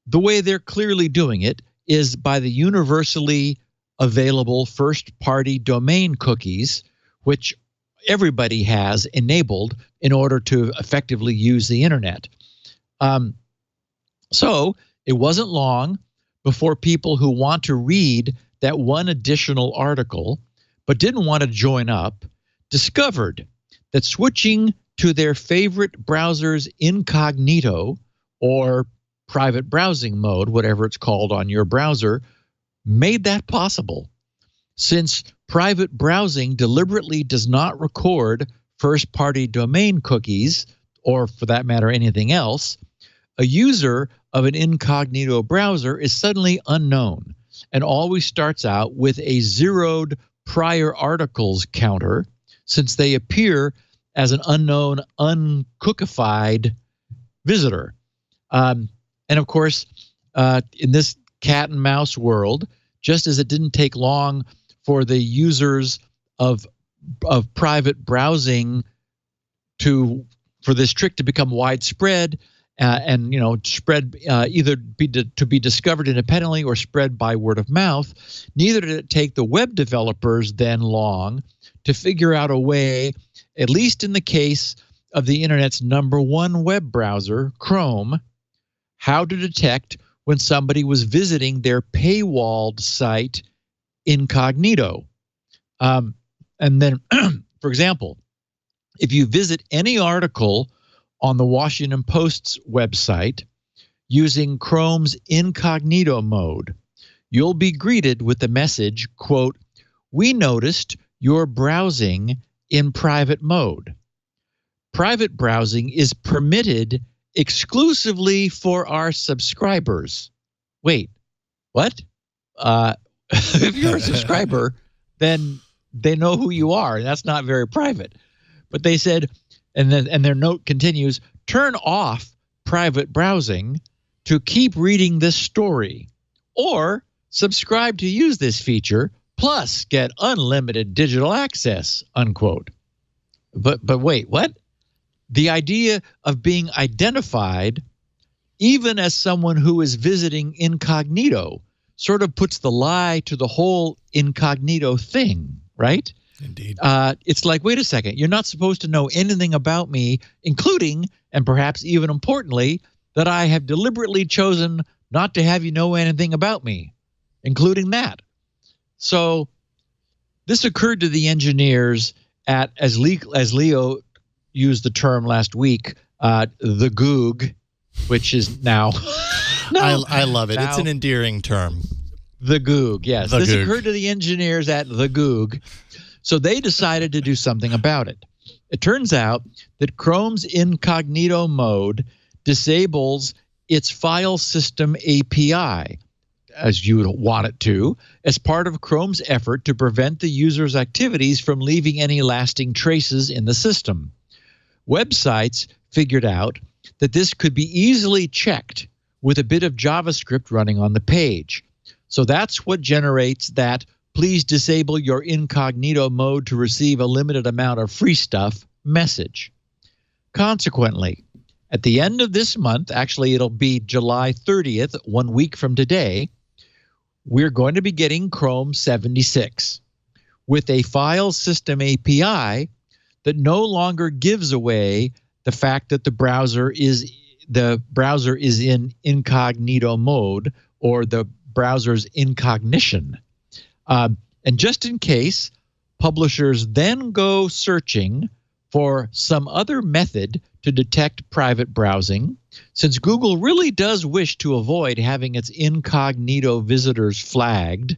the way they're clearly doing it is by the universally available first-party domain cookies, which everybody has enabled in order to effectively use the internet. So it wasn't long before people who want to read that one additional article but didn't want to join up discovered that switching to their favorite browser's incognito or private browsing mode, whatever it's called on your browser, made that possible. Since private browsing deliberately does not record first-party domain cookies, or for that matter, anything else, a user of an incognito browser is suddenly unknown and always starts out with a zeroed prior articles counter, since they appear as an unknown, uncookified visitor. And of course, in this cat and mouse world, just as it didn't take long for the users of private browsing for this trick to become widespread and spread either to be discovered independently or spread by word of mouth, neither did it take the web developers then long to figure out a way, at least in the case of the internet's #1 web browser, Chrome, how to detect when somebody was visiting their paywalled site incognito. And then, for example, if you visit any article on the Washington Post's website using Chrome's incognito mode, you'll be greeted with the message, quote, "We noticed you're browsing in private mode. Private browsing is permitted exclusively for our subscribers." Wait, what? If you're a subscriber, then they know who you are, and that's not very private. But they said, and their note continues, "Turn off private browsing to keep reading this story, or subscribe to use this feature, plus get unlimited digital access," unquote. But wait, what? The idea of being identified, even as someone who is visiting incognito, sort of puts the lie to the whole incognito thing, right? Indeed. It's like, wait a second, you're not supposed to know anything about me, including, and perhaps even importantly, that I have deliberately chosen not to have you know anything about me, including that. So this occurred to the engineers at, as Leo used the term last week, the Goog, which is now... I love it. It's an endearing term. The Goog, yes. This occurred to the engineers at the Goog, so they decided to do something about it. It turns out that Chrome's incognito mode disables its file system API, as you would want it to, as part of Chrome's effort to prevent the user's activities from leaving any lasting traces in the system. Websites figured out that this could be easily checked with a bit of JavaScript running on the page. So that's what generates that "please disable your incognito mode to receive a limited amount of free stuff" message. Consequently, at the end of this month, actually it'll be July 30th, 1 week from today, we're going to be getting Chrome 76 with a file system API that no longer gives away the fact that the browser is in incognito mode, or the browser's incognition. And just in case, publishers then go searching for some other method to detect private browsing, since Google really does wish to avoid having its incognito visitors flagged,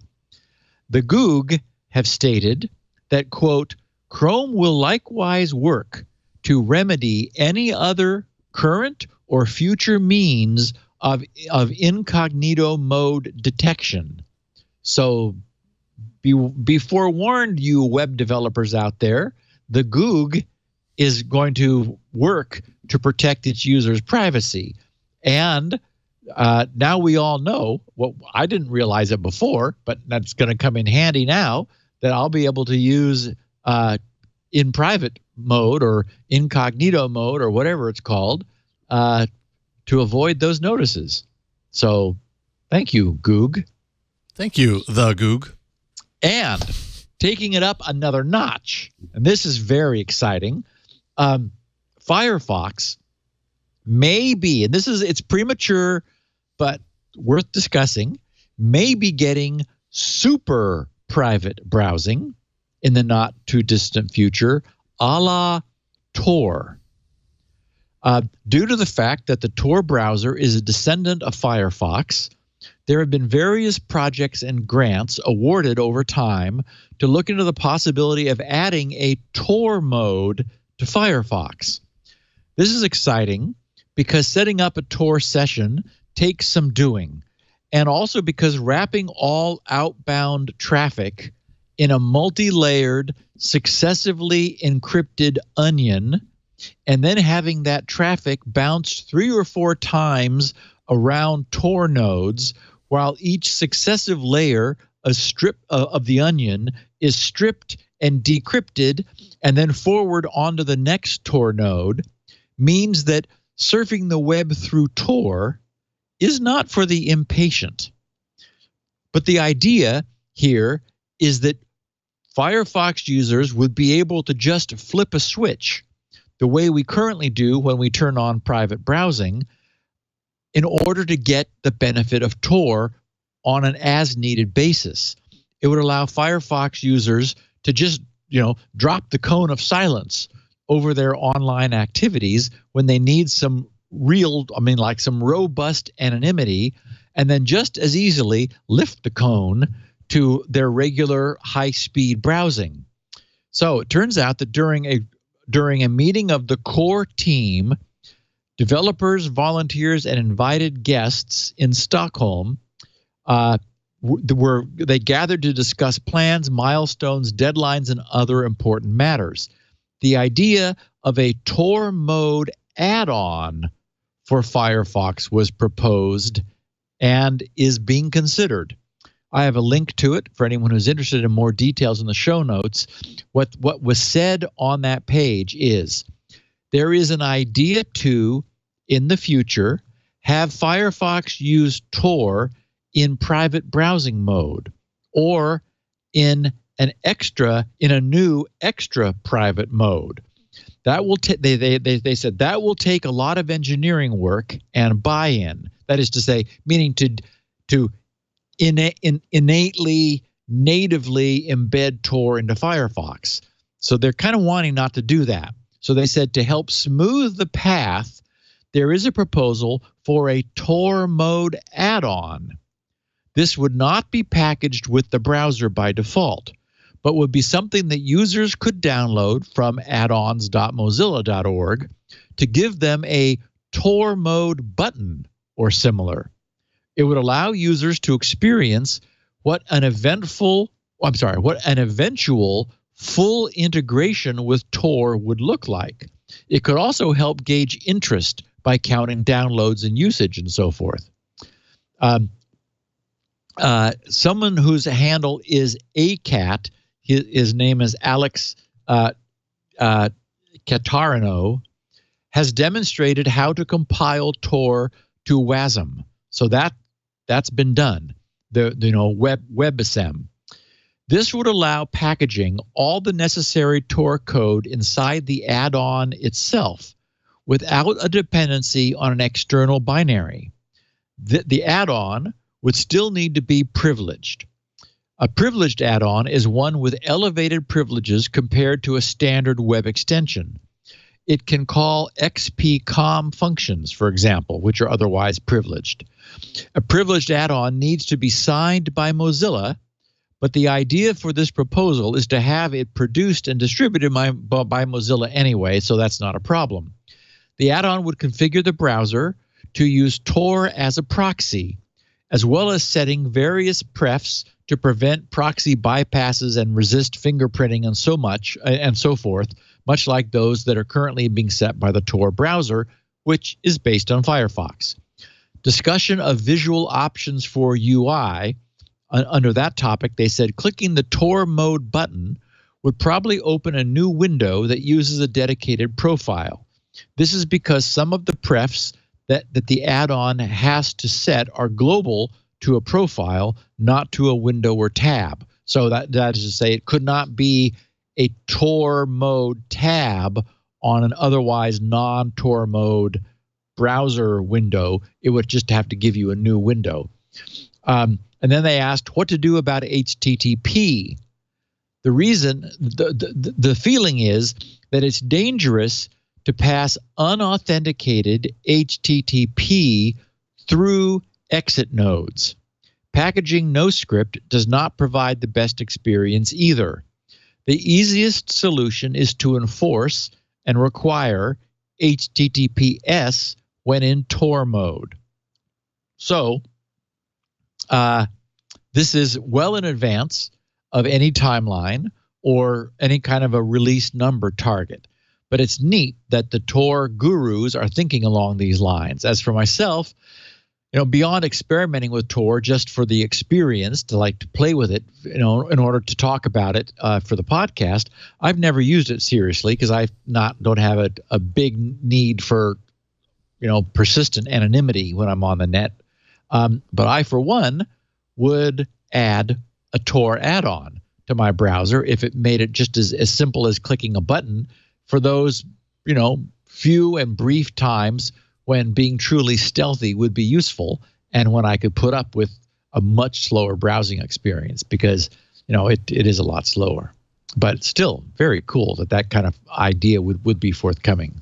the Goog have stated that, quote, Chrome will likewise work to remedy any other current or future means of incognito mode detection. So be forewarned, you web developers out there, the Goog is going to work to protect its users' privacy. And now we all know, well, I didn't realize it before, but that's going to come in handy now, that I'll be able to use in private mode or incognito mode or whatever it's called to avoid those notices. So thank you, Goog. Thank you, the Goog. And taking it up another notch, and this is very exciting, Firefox may be, and it's premature, but worth discussing, may be getting super private browsing in the not too distant future, a la Tor. Due to the fact that the Tor browser is a descendant of Firefox, there have been various projects and grants awarded over time to look into the possibility of adding a Tor mode to Firefox. This is exciting because setting up a Tor session takes some doing, and also because wrapping all outbound traffic in a multi-layered, successively encrypted onion, and then having that traffic bounce 3 or 4 times around Tor nodes, while each successive layer of the onion is stripped and decrypted and then forward onto the next Tor node, means that surfing the web through Tor is not for the impatient. But the idea here is that Firefox users would be able to just flip a switch the way we currently do when we turn on private browsing in order to get the benefit of Tor on an as-needed basis. It would allow Firefox users to just, drop the cone of silence over their online activities when they need some some robust anonymity, and then just as easily lift the cone to their regular high-speed browsing. So it turns out that during a meeting of the core team, developers, volunteers, and invited guests in Stockholm, they gathered to discuss plans, milestones, deadlines, and other important matters. The idea of a Tor mode add-on for Firefox was proposed and is being considered. I have a link to it for anyone who's interested in more details in the show notes. What was said on that page is there is an idea to, in the future, have Firefox use Tor in private browsing mode, or in a new extra private mode. That will they said that will take a lot of engineering work and buy-in. That is to say, meaning to innately, natively embed Tor into Firefox. So they're kind of wanting not to do that. So they said to help smooth the path, there is a proposal for a Tor mode add-on. This would not be packaged with the browser by default, but would be something that users could download from addons.mozilla.org to give them a Tor mode button or similar. It would allow users to experience what an eventual full integration with Tor would look like. It could also help gauge interest, by counting downloads and usage and so forth. Someone whose handle is ACAT, his name is Alex Catarino, has demonstrated how to compile Tor to WASM. So that's been done. WebAssem. This would allow packaging all the necessary Tor code inside the add-on itself without a dependency on an external binary. The add-on would still need to be privileged. A privileged add-on is one with elevated privileges compared to a standard web extension. It can call XPCOM functions, for example, which are otherwise privileged. A privileged add-on needs to be signed by Mozilla, but the idea for this proposal is to have it produced and distributed by Mozilla anyway, so that's not a problem. The add-on would configure the browser to use Tor as a proxy, as well as setting various prefs to prevent proxy bypasses and resist fingerprinting and so forth, much like those that are currently being set by the Tor browser, which is based on Firefox. Discussion of visual options for UI, under that topic, they said clicking the Tor mode button would probably open a new window that uses a dedicated profile. This is because some of the prefs that the add-on has to set are global to a profile, not to a window or tab. So that is to say, it could not be a Tor mode tab on an otherwise non-Tor mode browser window. It would just have to give you a new window. And then they asked what to do about HTTP. The reason, the feeling is that it's dangerous to pass unauthenticated HTTP through exit nodes. Packaging NoScript does not provide the best experience either. The easiest solution is to enforce and require HTTPS when in Tor mode. So, this is well in advance of any timeline or any kind of a release number target. But it's neat that the Tor gurus are thinking along these lines. As for myself, beyond experimenting with Tor just for the experience, to play with it, in order to talk about it for the podcast, I've never used it seriously because I don't have a big need for, persistent anonymity when I'm on the net. But I, for one, would add a Tor add-on to my browser if it made it just as simple as clicking a button for those, few and brief times when being truly stealthy would be useful, and when I could put up with a much slower browsing experience because, it is a lot slower. But still very cool that kind of idea would be forthcoming.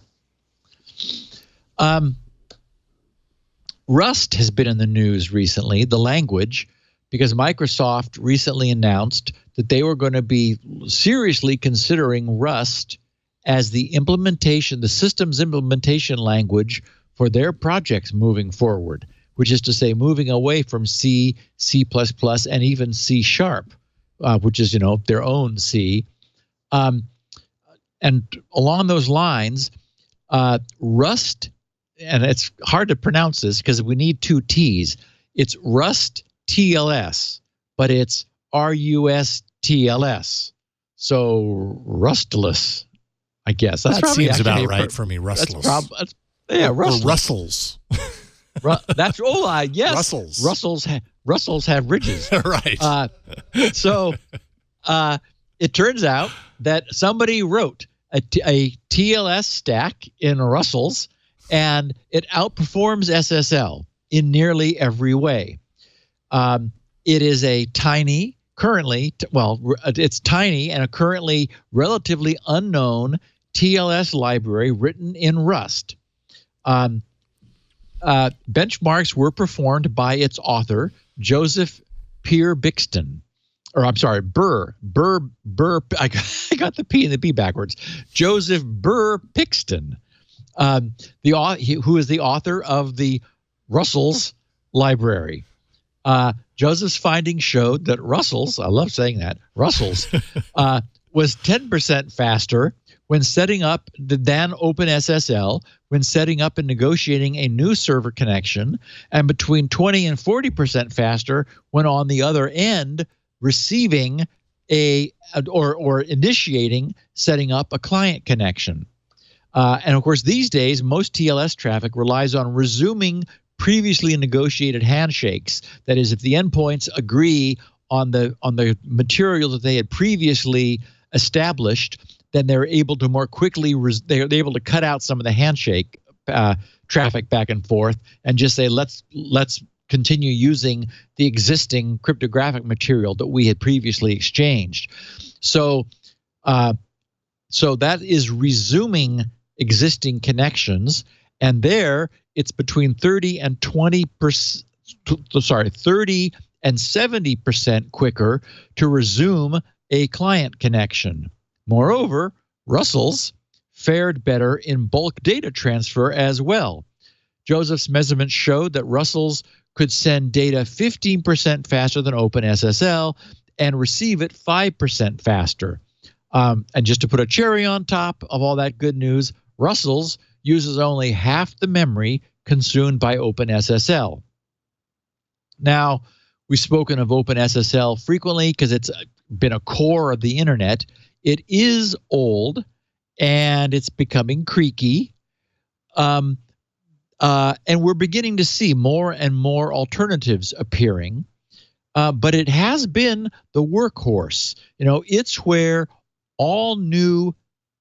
Rust has been in the news recently, the language, because Microsoft recently announced that they were going to be seriously considering Rust as the systems implementation language for their projects moving forward, which is to say moving away from C, C++, and even C#, which is, their own C. And along those lines, Rust, and it's hard to pronounce this because we need two T's. It's Rust-TLS, but it's RUSTLS. So Rustless, I guess. That seems about right for me, Rustless. Rustless. Or Russells. Yes. Russells. Russells have ridges. Right. So it turns out that somebody wrote a TLS stack in Russells, and it outperforms SSL in nearly every way. It is a tiny, it's tiny and a currently relatively unknown TLS library written in Rust. Benchmarks were performed by its author, Joseph Pierre Bixton. Or I'm sorry, Burr. I got the P and the B backwards. Joseph Burr Pixton, who is the author of the Russells library. Joseph's findings showed that Russells, I love saying that, Russells, was 10% faster when setting up than OpenSSL when setting up and negotiating a new server connection, and between 20 and 40% faster when on the other end receiving or initiating setting up a client connection. And of course, these days, most TLS traffic relies on resuming previously negotiated handshakes. That is, if the endpoints agree on the material that they had previously established, then they're able to more quickly they're able to cut out some of the handshake traffic back and forth and just say let's continue using the existing cryptographic material that we had previously exchanged. So that is resuming existing connections, and there it's between 30 and 20%. 30 and 70% quicker to resume a client connection. Moreover, Russell's fared better in bulk data transfer as well. Joseph's measurements showed that Russell's could send data 15% faster than OpenSSL and receive it 5% faster. And just to put a cherry on top of all that good news, Russell's uses only half the memory consumed by OpenSSL. Now, we've spoken of OpenSSL frequently because it's been a core of the internet. It is old, and it's becoming creaky. And we're beginning to see more and more alternatives appearing. But it has been the workhorse. It's where all new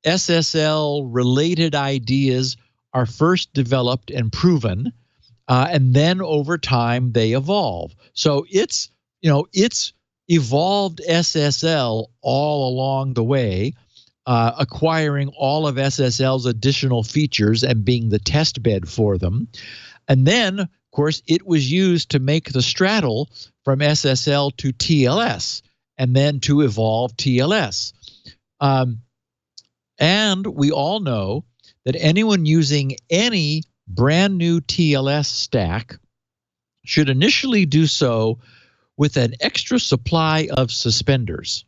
SSL-related ideas are first developed and proven, and then over time they evolve. So it's evolved SSL all along the way, acquiring all of SSL's additional features and being the test bed for them. And then, of course, it was used to make the straddle from SSL to TLS, and then to evolve TLS. And we all know that anyone using any brand new TLS stack should initially do so with an extra supply of suspenders,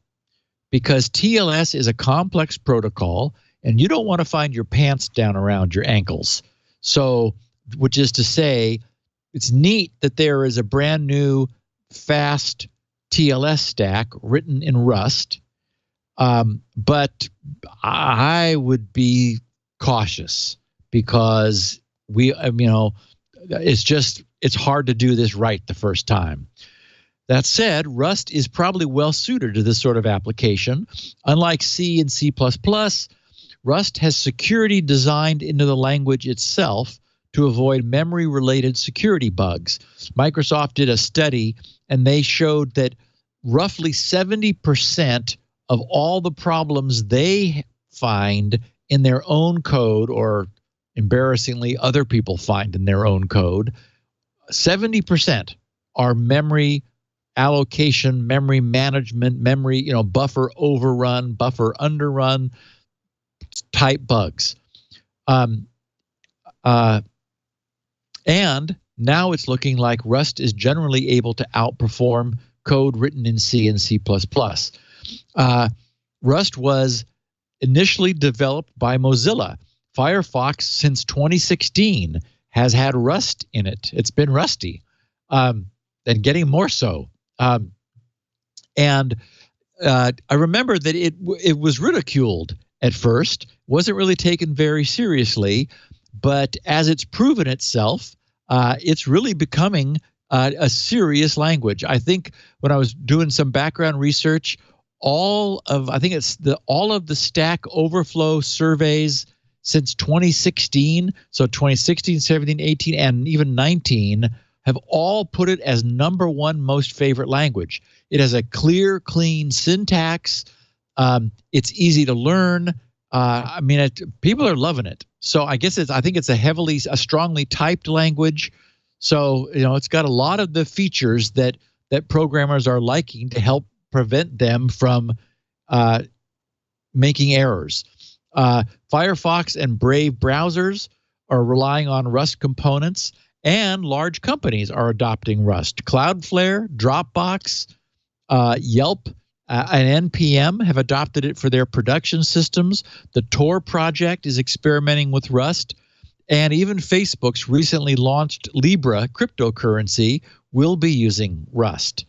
because TLS is a complex protocol and you don't want to find your pants down around your ankles. So, which is to say, it's neat that there is a brand new fast TLS stack written in Rust, but I would be cautious because it's hard to do this right the first time. That said, Rust is probably well suited to this sort of application. Unlike C and C++, Rust has security designed into the language itself to avoid memory-related security bugs. Microsoft did a study, and they showed that roughly 70% of all the problems they find in their own code, or embarrassingly other people find in their own code, 70% are memory allocation, memory management, memory, buffer overrun, buffer underrun type bugs. And now it's looking like Rust is generally able to outperform code written in C and C++. Rust was initially developed by Mozilla. Firefox, since 2016, has had Rust in it. It's been rusty, and getting more so. And I remember that it was ridiculed at first, wasn't really taken very seriously, but as it's proven itself, it's really becoming a serious language. I think when I was doing some background research, all of the Stack Overflow surveys since 2016, so 2016, 17, 18, and even 19, have all put it as #1 most favorite language. It has a clear, clean syntax. It's easy to learn. People are loving it. So I guess I think it's a strongly typed language. So it's got a lot of the features that programmers are liking to help prevent them from making errors. Firefox and Brave browsers are relying on Rust components, and large companies are adopting Rust. Cloudflare, Dropbox, Yelp, and NPM have adopted it for their production systems. The Tor project is experimenting with Rust. And even Facebook's recently launched Libra cryptocurrency will be using Rust.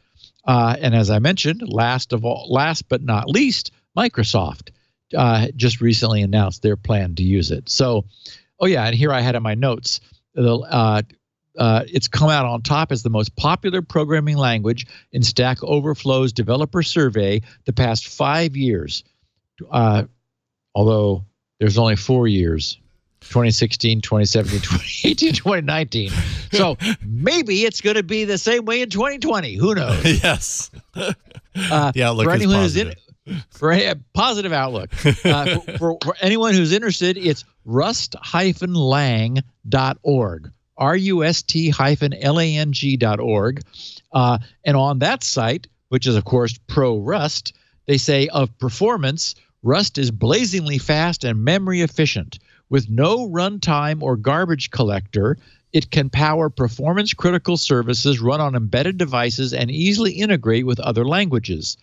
And as I mentioned, last but not least, Microsoft just recently announced their plan to use it. So, and here I had in my notes, it's come out on top as the most popular programming language in Stack Overflow's developer survey the past 5 years, although there's only 4 years. 2016, 2017, 2018, 2019. So maybe it's going to be the same way in 2020. Who knows? Yes. The outlook is positive. For a positive outlook. For anyone who's interested, it's rust-lang.org. rust-lang.org. And on that site, which is, of course, pro-Rust, they say of performance, Rust is blazingly fast and memory efficient. With no runtime or garbage collector, it can power performance-critical services, run on embedded devices, and easily integrate with other languages.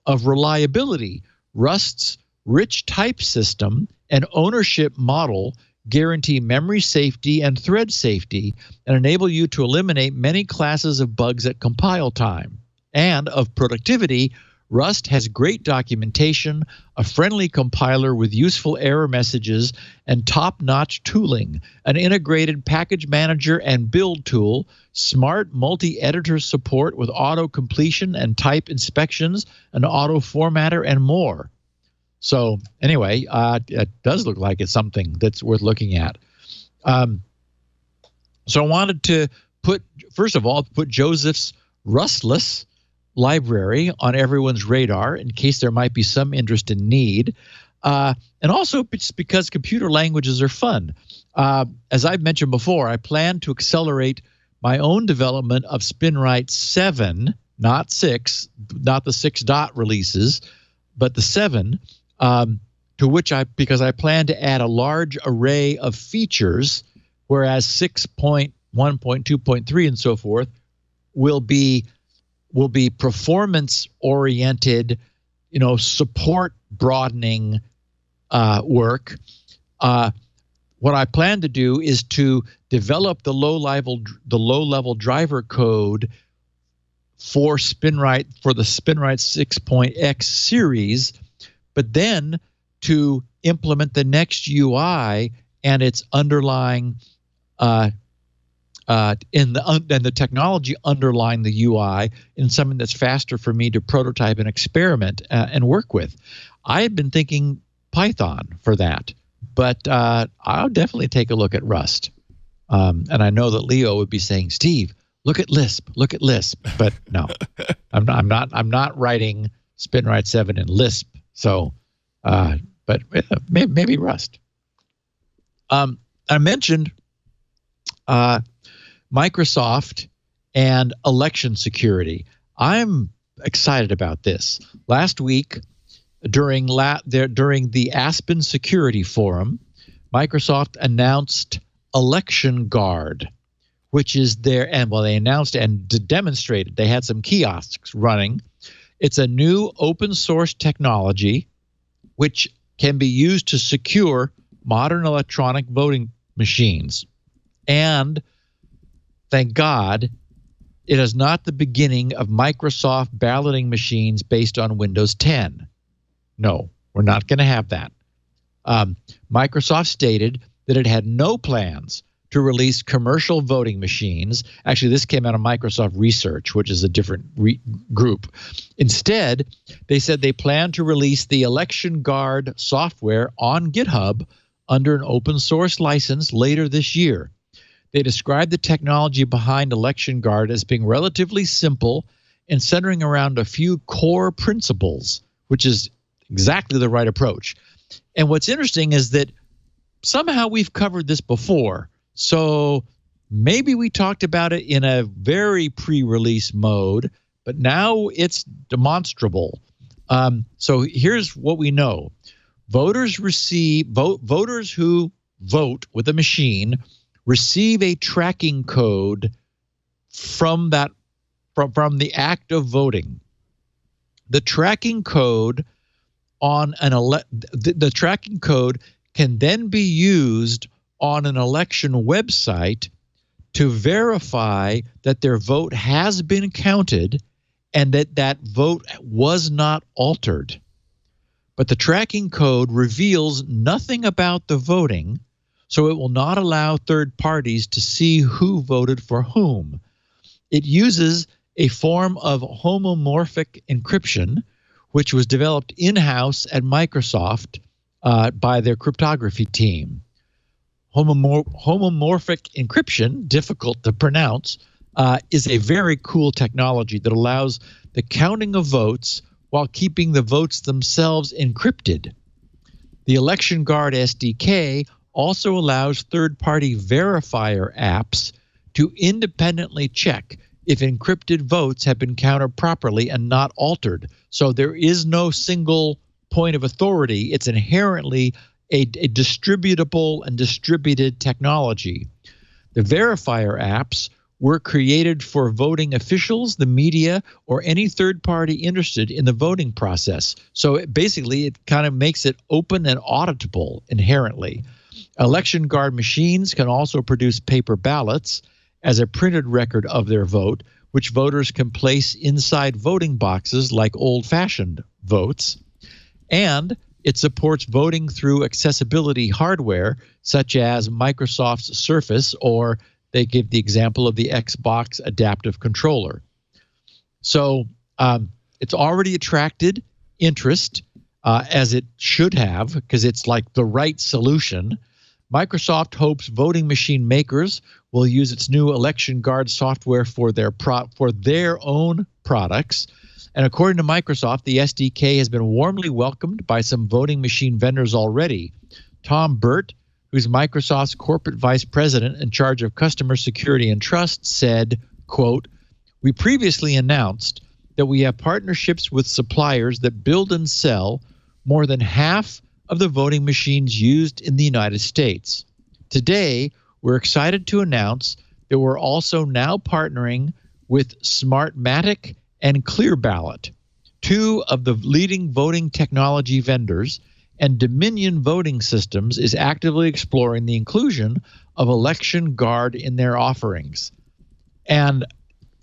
Of reliability, Rust's rich type system and ownership model guarantee memory safety and thread safety and enable you to eliminate many classes of bugs at compile time. And of productivity, Rust has great documentation, a friendly compiler with useful error messages, and top-notch tooling, an integrated package manager and build tool, smart multi-editor support with auto-completion and type inspections, an auto-formatter, and more. So anyway, it does look like it's something that's worth looking at. So I wanted to put Joseph's Rustless library on everyone's radar in case there might be some interest and need. And also it's because computer languages are fun. As I've mentioned before, I plan to accelerate my own development of SpinRite 7, not 6, not the 6 dot releases, but the 7, because I plan to add a large array of features, whereas 6.1.2.3 and so forth will be performance-oriented, support broadening work. What I plan to do is to develop the low-level driver code for the SpinRite 6.x series, but then to implement the next UI and its underlying and the technology underlying the UI in something that's faster for me to prototype and experiment and work with. I had been thinking Python for that, but I'll definitely take a look at Rust. And I know that Leo would be saying, "Steve, look at Lisp, but no, I'm not writing SpinRite 7 in Lisp. So, but maybe Rust. I mentioned Microsoft and election security. I'm excited about this. Last week, during the Aspen Security Forum, Microsoft announced ElectionGuard, which is they announced and demonstrated. They had some kiosks running. It's a new open source technology which can be used to secure modern electronic voting machines. And thank God, it is not the beginning of Microsoft balloting machines based on Windows 10. No, we're not going to have that. Microsoft stated that it had no plans to release commercial voting machines. Actually, this came out of Microsoft Research, which is a different group. Instead, they said they plan to release the ElectionGuard software on GitHub under an open source license later this year. They described the technology behind ElectionGuard as being relatively simple and centering around a few core principles, which is exactly the right approach. And what's interesting is that somehow we've covered this before. So maybe we talked about it in a very pre-release mode, but now it's demonstrable. So here's what we know. Voters who vote with a machine receive a tracking code from the act of voting. the tracking code on the tracking code can then be used on an election website to verify that their vote has been counted and that that vote was not altered. But the tracking code reveals nothing about the voting, so it will not allow third parties to see who voted for whom. It uses a form of homomorphic encryption, which was developed in-house at Microsoft by their cryptography team. Homomorphic encryption, difficult to pronounce, is a very cool technology that allows the counting of votes while keeping the votes themselves encrypted. The ElectionGuard SDK also allows third-party verifier apps to independently check if encrypted votes have been counted properly and not altered. So there is no single point of authority. It's inherently a distributable and distributed technology. The verifier apps were created for voting officials, the media, or any third party interested in the voting process. So it kind of makes it open and auditable inherently. ElectionGuard machines can also produce paper ballots as a printed record of their vote, which voters can place inside voting boxes like old-fashioned votes. And it supports voting through accessibility hardware, such as Microsoft's Surface, or they give the example of the Xbox adaptive controller. So it's already attracted interest, as it should have, because it's like the right solution. Microsoft hopes voting machine makers will use its new ElectionGuard software for their own products. And according to Microsoft, the SDK has been warmly welcomed by some voting machine vendors already. Tom Burt, who's Microsoft's corporate vice president in charge of customer security and trust, said, quote, "We previously announced that we have partnerships with suppliers that build and sell more than half of the voting machines used in the United States. Today, we're excited to announce that we're also now partnering with Smartmatic and ClearBallot, two of the leading voting technology vendors, and Dominion Voting Systems is actively exploring the inclusion of ElectionGuard in their offerings." And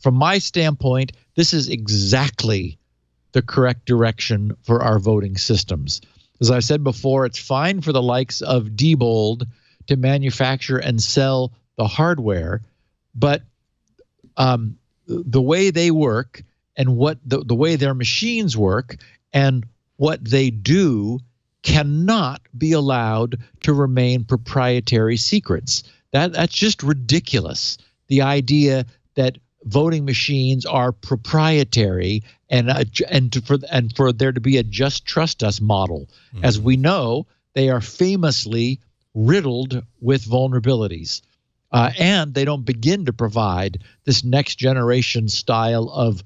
from my standpoint, this is exactly the correct direction for our voting systems. As I said before, it's fine for the likes of Diebold to manufacture and sell the hardware, but the way they work and what the way their machines work and what they do cannot be allowed to remain proprietary secrets. That's just ridiculous. The idea that voting machines are proprietary and for there to be a just trust us model. Mm-hmm. As we know, they are famously riddled with vulnerabilities, and they don't begin to provide this next generation style of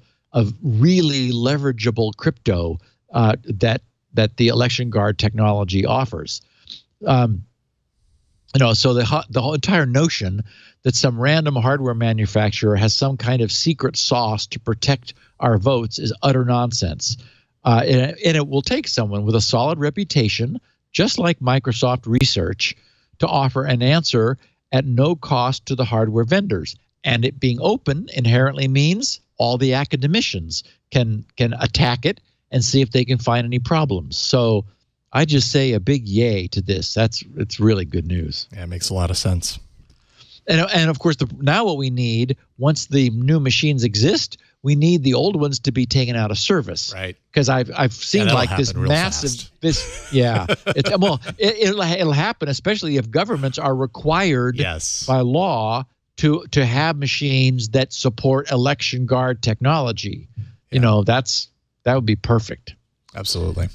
really leverageable crypto that the ElectionGuard technology offers. So the whole entire notion that some random hardware manufacturer has some kind of secret sauce to protect our votes is utter nonsense. And it will take someone with a solid reputation, just like Microsoft Research, to offer an answer at no cost to the hardware vendors. And it being open inherently means all the academicians can attack it and see if they can find any problems. So I just say a big yay to this. It's really good news. Yeah, it makes a lot of sense. And of course, now what we need, once the new machines exist, we need the old ones to be taken out of service. Right. Because I've seen like this massive it'll happen, especially if governments are required by law to have machines that support ElectionGuard technology. Yeah. That would be perfect. Absolutely.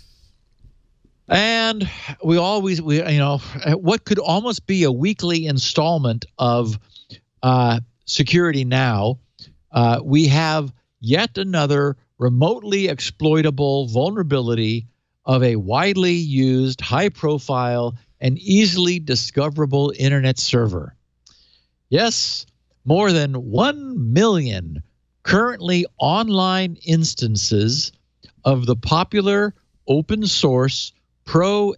And we what could almost be a weekly installment of Security Now, we have yet another remotely exploitable vulnerability of a widely used, high-profile, and easily discoverable internet server. Yes, more than 1 million currently online instances of the popular open source ProFTPD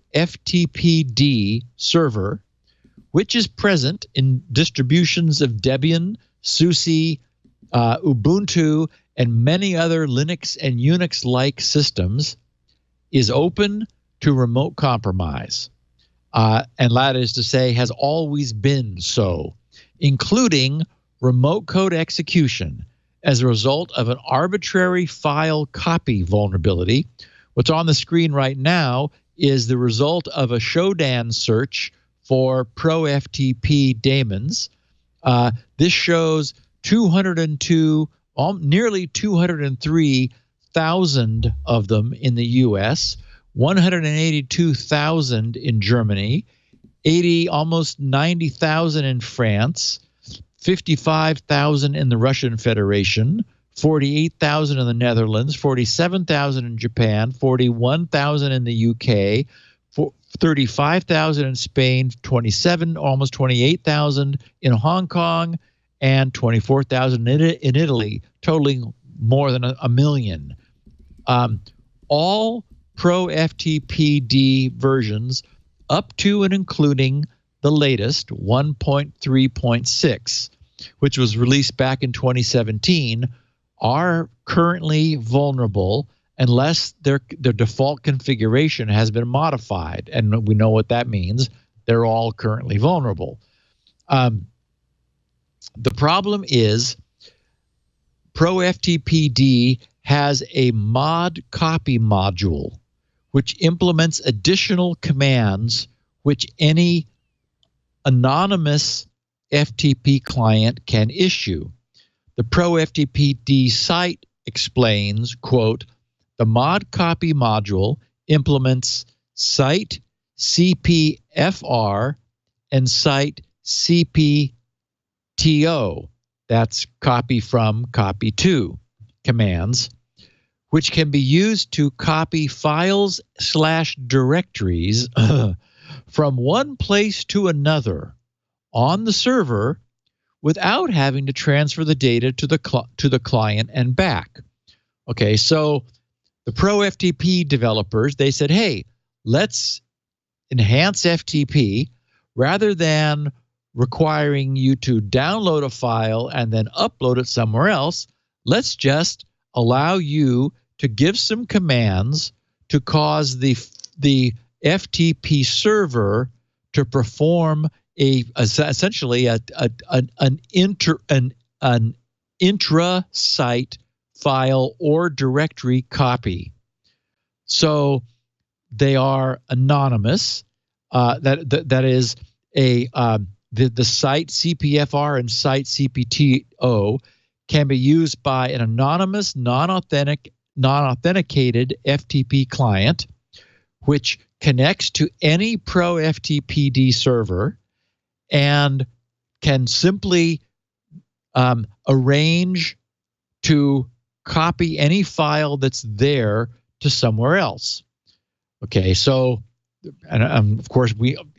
server, which is present in distributions of Debian, SUSE, Ubuntu, and many other Linux and Unix-like systems, is open to remote compromise. And that is to say, has always been so, including remote code execution as a result of an arbitrary file copy vulnerability. What's on the screen right now is the result of a Shodan search for ProFTP daemons. This shows 202, nearly 203,000 of them in the US, 182,000 in Germany, almost 90,000 in France, 55,000 in the Russian Federation, 48,000 in the Netherlands, 47,000 in Japan, 41,000 in the UK, 35,000 in Spain, almost 28,000 in Hong Kong, and 24,000 in Italy, totaling more than a million. All ProFTPD versions up to and including the latest 1.3.6, which was released back in 2017, are currently vulnerable unless their default configuration has been modified. And we know what that means. They're all currently vulnerable. The problem is ProFTPD has a mod copy module, which implements additional commands which any anonymous FTP client can issue. The ProFTPD site explains, quote, the mod copy module implements site CPFR and site CPTO, that's copy from, copy to commands, which can be used to copy files/directories from one place to another on the server without having to transfer the data to the client and back. Okay, so the ProFTP developers, they said, hey, let's enhance FTP rather than requiring you to download a file and then upload it somewhere else. Let's just allow you to give some commands to cause the FTP server to perform essentially an intra-site file or directory copy. So they are anonymous. That is the site CPFR and site CPTO can be used by an anonymous, non-authenticated FTP client, which connects to any ProFTPD server and can simply arrange to copy any file that's there to somewhere else. Okay, so and of course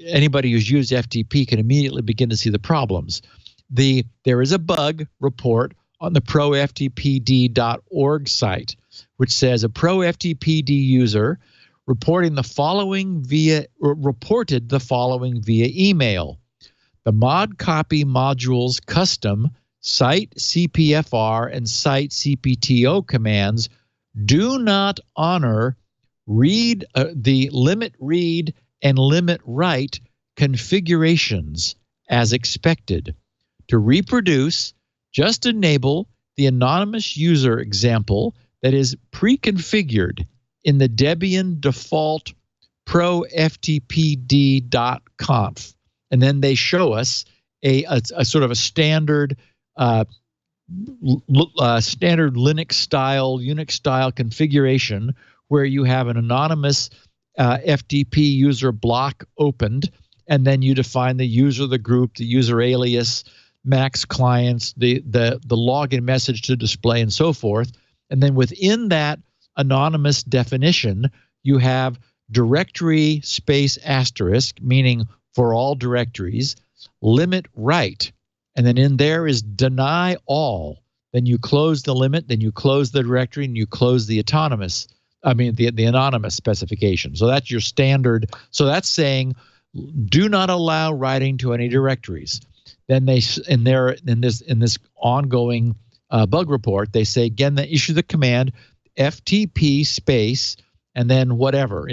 anybody who's used FTP can immediately begin to see the problems. There is a bug report on the ProFTPD.org site, which says a ProFTPD user reported the following via email. The mod copy module's custom site CPFR and site CPTO commands do not honor the limit read and limit write configurations as expected. To reproduce, just enable the anonymous user example that is pre-configured in the Debian default ProFTPD.conf. And then they show us a sort of a standard standard Linux style, Unix style configuration where you have an anonymous FTP user block opened, and then you define the user, the group, the user alias, max clients, the login message to display, and so forth. And then within that anonymous definition, you have directory space asterisk, meaning for all directories, limit write, and then in there is deny all. Then you close the limit, then you close the directory, and you close the autonomous. I mean, the anonymous specification. So that's your standard. So that's saying, do not allow writing to any directories. Then they in this ongoing bug report, they say again, they issue the command FTP space and then whatever,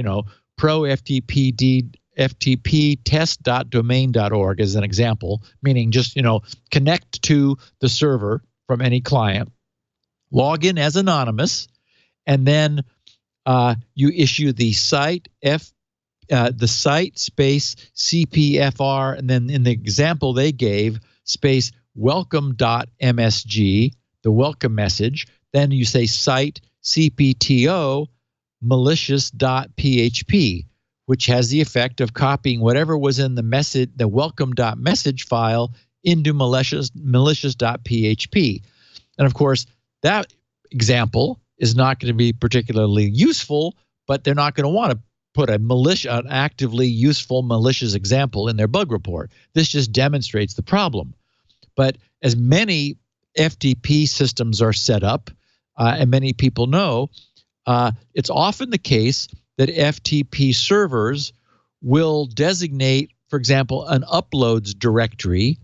ProFTPD FTP test.domain.org as an example, meaning just connect to the server from any client, log in as anonymous, and then you issue the site space CPFR, and then in the example they gave, space welcome.msg, the welcome message. Then you say site CPTO malicious.php, which has the effect of copying whatever was in the welcome.message file into malicious.php. And of course, that example is not going to be particularly useful, but they're not going to want to put an actively useful malicious example in their bug report. This just demonstrates the problem. But as many FTP systems are set up, and many people know, it's often the case that FTP servers will designate, for example, an uploads directory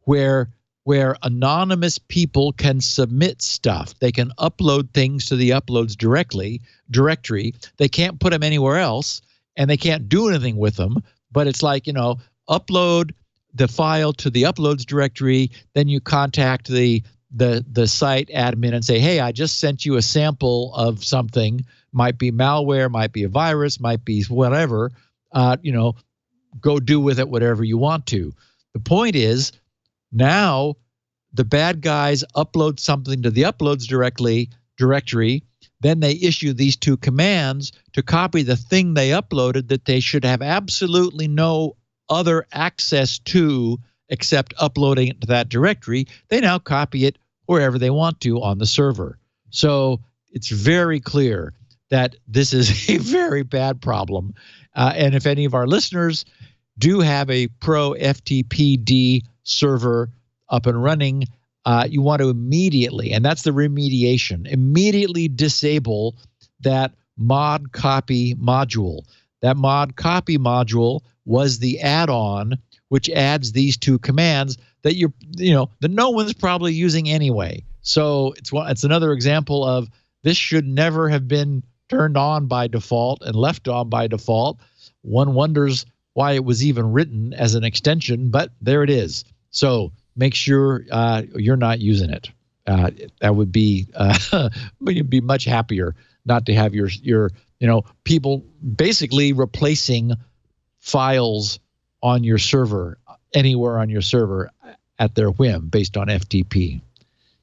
where anonymous people can submit stuff. They can upload things to the uploads directory. They can't put them anywhere else, and they can't do anything with them. But it's like, upload the file to the uploads directory, then you contact the site admin and say, hey, I just sent you a sample of something. Might be malware, might be a virus, might be whatever. Go do with it whatever you want to. The point is, now the bad guys upload something to the uploads directory, then they issue these two commands to copy the thing they uploaded that they should have absolutely no other access to except uploading it to that directory. They now copy it wherever they want to on the server. So it's very clear that this is a very bad problem. And if any of our listeners do have a ProFTPD server up and running, you want to immediately, and that's the remediation, immediately disable that mod copy module. That mod copy module was the add-on which adds these two commands that that no one's probably using anyway. So it's another example of this should never have been turned on by default and left on by default. One wonders why it was even written as an extension, but there it is. So make sure you're not using it. That would be you'd be much happier not to have your people basically replacing files on your server, anywhere on your server at their whim based on FTP.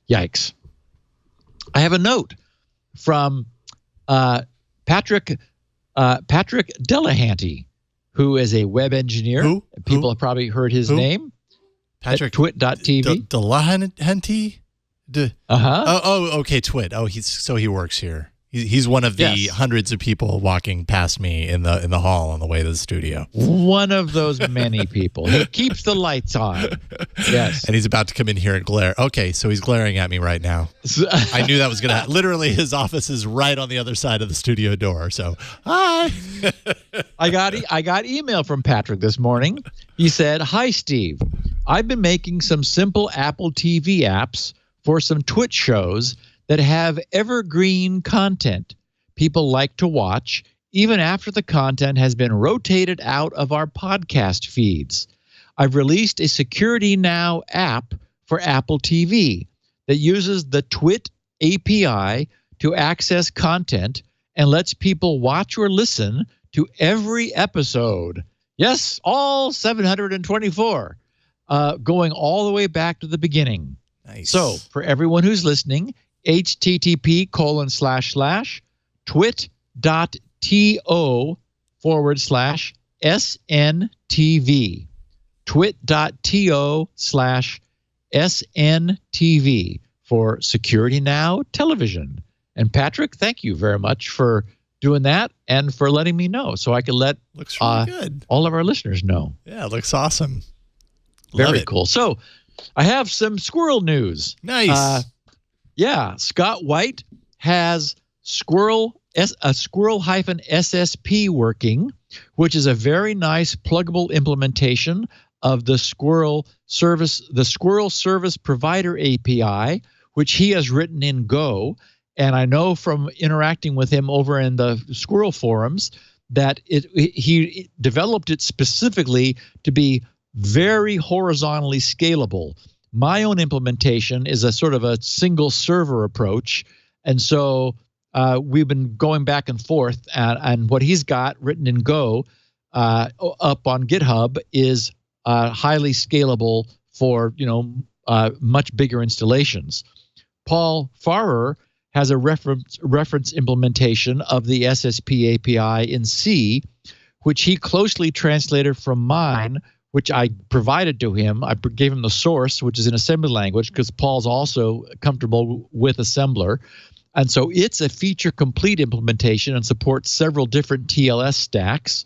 Yikes. I have a note from Patrick Delahanty, who is a web engineer. Who? People have probably heard his name. Patrick Twit.tv. Delahanty? Okay, Twit. Oh, he works here. He's one of the hundreds of people walking past me in the hall on the way to the studio. One of those many people. He keeps the lights on. Yes. And he's about to come in here and glare. Okay, so he's glaring at me right now. I knew that was going to happen. Literally, his office is right on the other side of the studio door. So, hi. I got email from Patrick this morning. He said, "Hi, Steve. I've been making some simple Apple TV apps for some Twitch shows that have evergreen content people like to watch even after the content has been rotated out of our podcast feeds. I've released a Security Now app for Apple TV that uses the Twit API to access content and lets people watch or listen to every episode. Yes, all 724, going all the way back to the beginning. Nice. So for everyone who's listening, http://twit.to/SNTV. twit.to/SNTV for Security Now Television. And Patrick, thank you very much for doing that and for letting me know so I can let looks really good. All of our listeners know. Yeah, it looks awesome. Very cool. So I have some Squirrel news. Nice. Yeah, Scott White has Squirrel Squirrel-SSP working, which is a very nice pluggable implementation of the Squirrel Service Provider API, which he has written in Go. And I know from interacting with him over in the Squirrel forums that he developed it specifically to be very horizontally scalable. My own implementation is a sort of a single server approach. And so we've been going back and forth, and what he's got written in Go up on GitHub is highly scalable for much bigger installations. Paul Farrer has a reference implementation of the SSP API in C, which he closely translated from mine, which I provided to him. I gave him the source, which is in assembly language, because Paul's also comfortable with assembler. And so it's a feature-complete implementation and supports several different TLS stacks.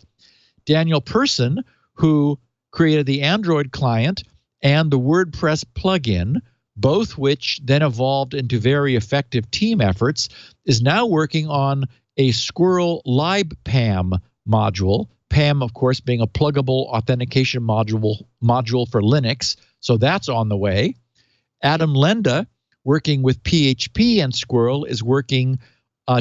Daniel Person, who created the Android client and the WordPress plugin, both which then evolved into very effective team efforts, is now working on a Squirrel LibPAM module. PAM, of course, being a pluggable authentication module for Linux. So that's on the way. Adam Lenda, working with PHP and Squirrel, is working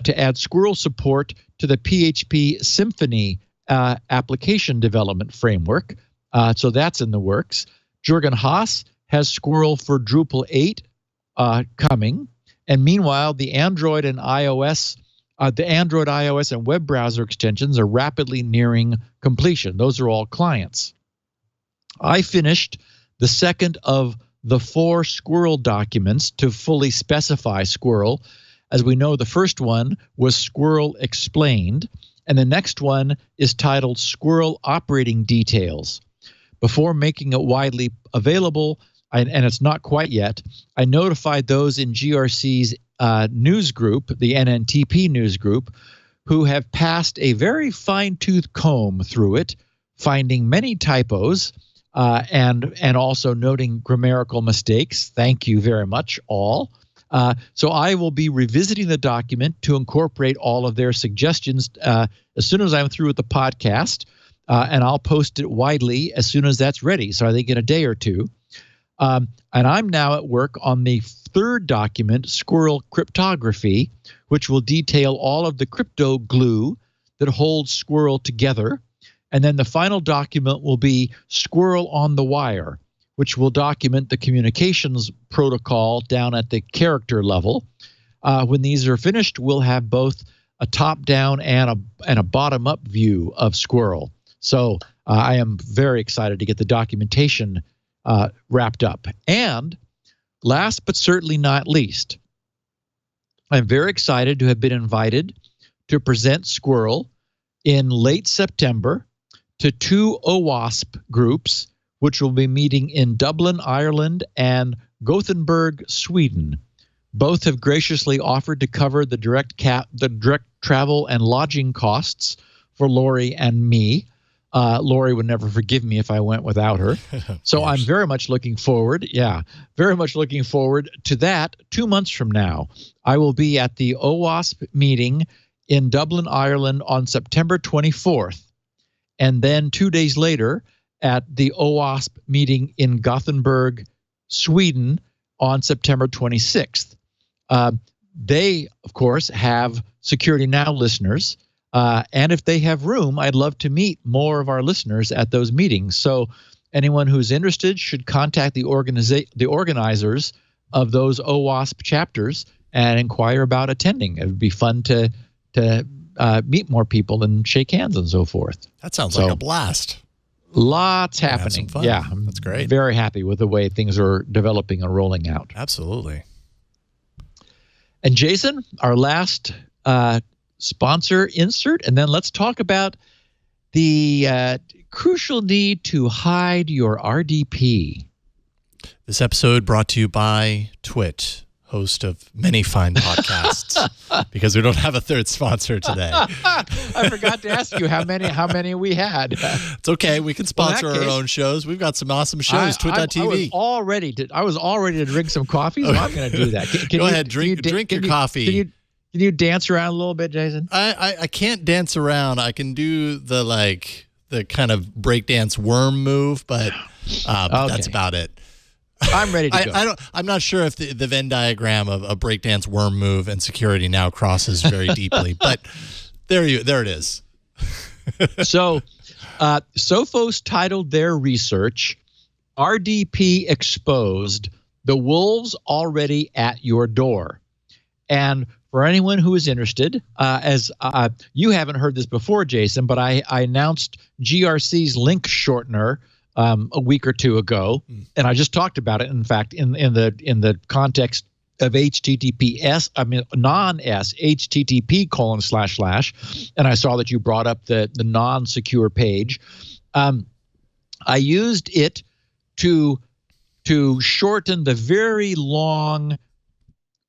to add Squirrel support to the PHP Symfony application development framework. So that's in the works. Jürgen Haas has Squirrel for Drupal 8 coming. And meanwhile, the Android, iOS, and web browser extensions are rapidly nearing completion. Those are all clients. I finished the second of the 4 Squirrel documents to fully specify Squirrel. As we know, the first one was Squirrel Explained, and the next one is titled Squirrel Operating Details. Before making it widely available, and it's not quite yet, I notified those in GRC's news group, the NNTP news group, who have passed a very fine-tooth comb through it, finding many typos and also noting grammatical mistakes. Thank you very much, all. So I will be revisiting the document to incorporate all of their suggestions as soon as I'm through with the podcast, and I'll post it widely as soon as that's ready, so I think in a day or two. And I'm now at work on the third document, Squirrel Cryptography, which will detail all of the crypto glue that holds Squirrel together. And then the final document will be Squirrel on the Wire, which will document the communications protocol down at the character level. When these are finished, we'll have both a top-down and a bottom-up view of Squirrel. So I am very excited to get the documentation wrapped up. And last but certainly not least, I'm very excited to have been invited to present Squirrel in late September to 2 OWASP groups, which will be meeting in Dublin, Ireland, and Gothenburg, Sweden. Both have graciously offered to cover the direct travel and lodging costs for Lori and me. Lori would never forgive me if I went without her. So I'm very much looking forward. Yeah, very much looking forward to that. 2 months from now, I will be at the OWASP meeting in Dublin, Ireland on September 24th. And then 2 days later at the OWASP meeting in Gothenburg, Sweden on September 26th. They, of course, have Security Now listeners. And if they have room, I'd love to meet more of our listeners at those meetings. So anyone who's interested should contact the organizers of those OWASP chapters and inquire about attending. It would be fun to meet more people and shake hands and so forth. That sounds like a blast. Lots happening. Yeah, that's great. Very happy with the way things are developing and rolling out. Absolutely. And Jason, our last sponsor insert, and then let's talk about the crucial need to hide your RDP. This episode brought to you by Twit, host of many fine podcasts, because we don't have a third sponsor today. I forgot to ask you how many we had. It's okay. We can sponsor our own shows. We've got some awesome shows. Twit.tv. I was all ready to drink some coffee, so I'm going to do that. Go ahead, drink your coffee. Can you dance around a little bit, Jason? I can't dance around. I can do the kind of breakdance worm move, but that's about it. I'm ready to go. I'm not sure if the Venn diagram of a breakdance worm move and security now crosses very deeply, but there it is. So, Sophos titled their research, RDP Exposed, the Wolves Already at Your Door. And for anyone who is interested, as you haven't heard this before, Jason, but I announced GRC's link shortener a week or two ago, and I just talked about it. In fact, in the context of HTTPS, non-S, HTTP:// and I saw that you brought up the non-secure page. I used it to shorten the very long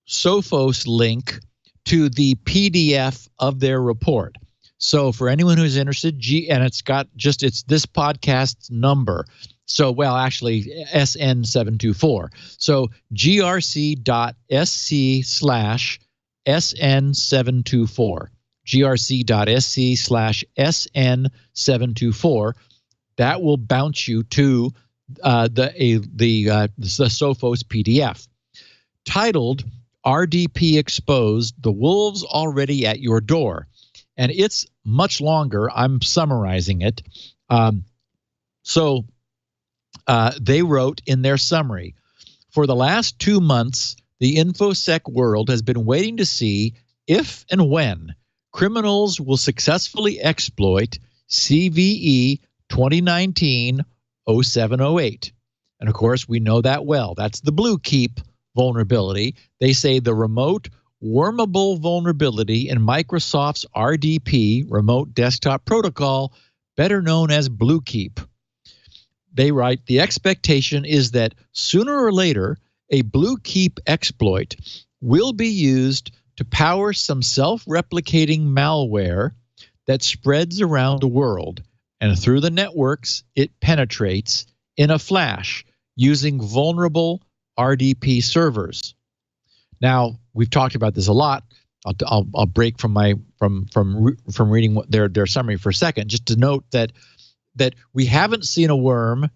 Sophos link to the PDF of their report. So for anyone who's interested, and it's this podcast's number. So, well, actually, SN724. So grc.sc/SN724. grc.sc/SN724. That will bounce you to the Sophos PDF titled RDP Exposed, the Wolves Already at Your Door. And it's much longer. I'm summarizing it. They wrote in their summary, for the last 2 months, the InfoSec world has been waiting to see if and when criminals will successfully exploit CVE 2019-0708. And of course, we know that well. That's the Blue Keep vulnerability. They say the remote wormable vulnerability in Microsoft's RDP, Remote Desktop Protocol, better known as Blue Keep. They write, the expectation is that sooner or later, a Blue Keep exploit will be used to power some self-replicating malware that spreads around the world, and through the networks, it penetrates in a flash using vulnerable RDP servers. Now, we've talked about this a lot. I'll break from reading what their summary for a second, just to note that we haven't seen a worm.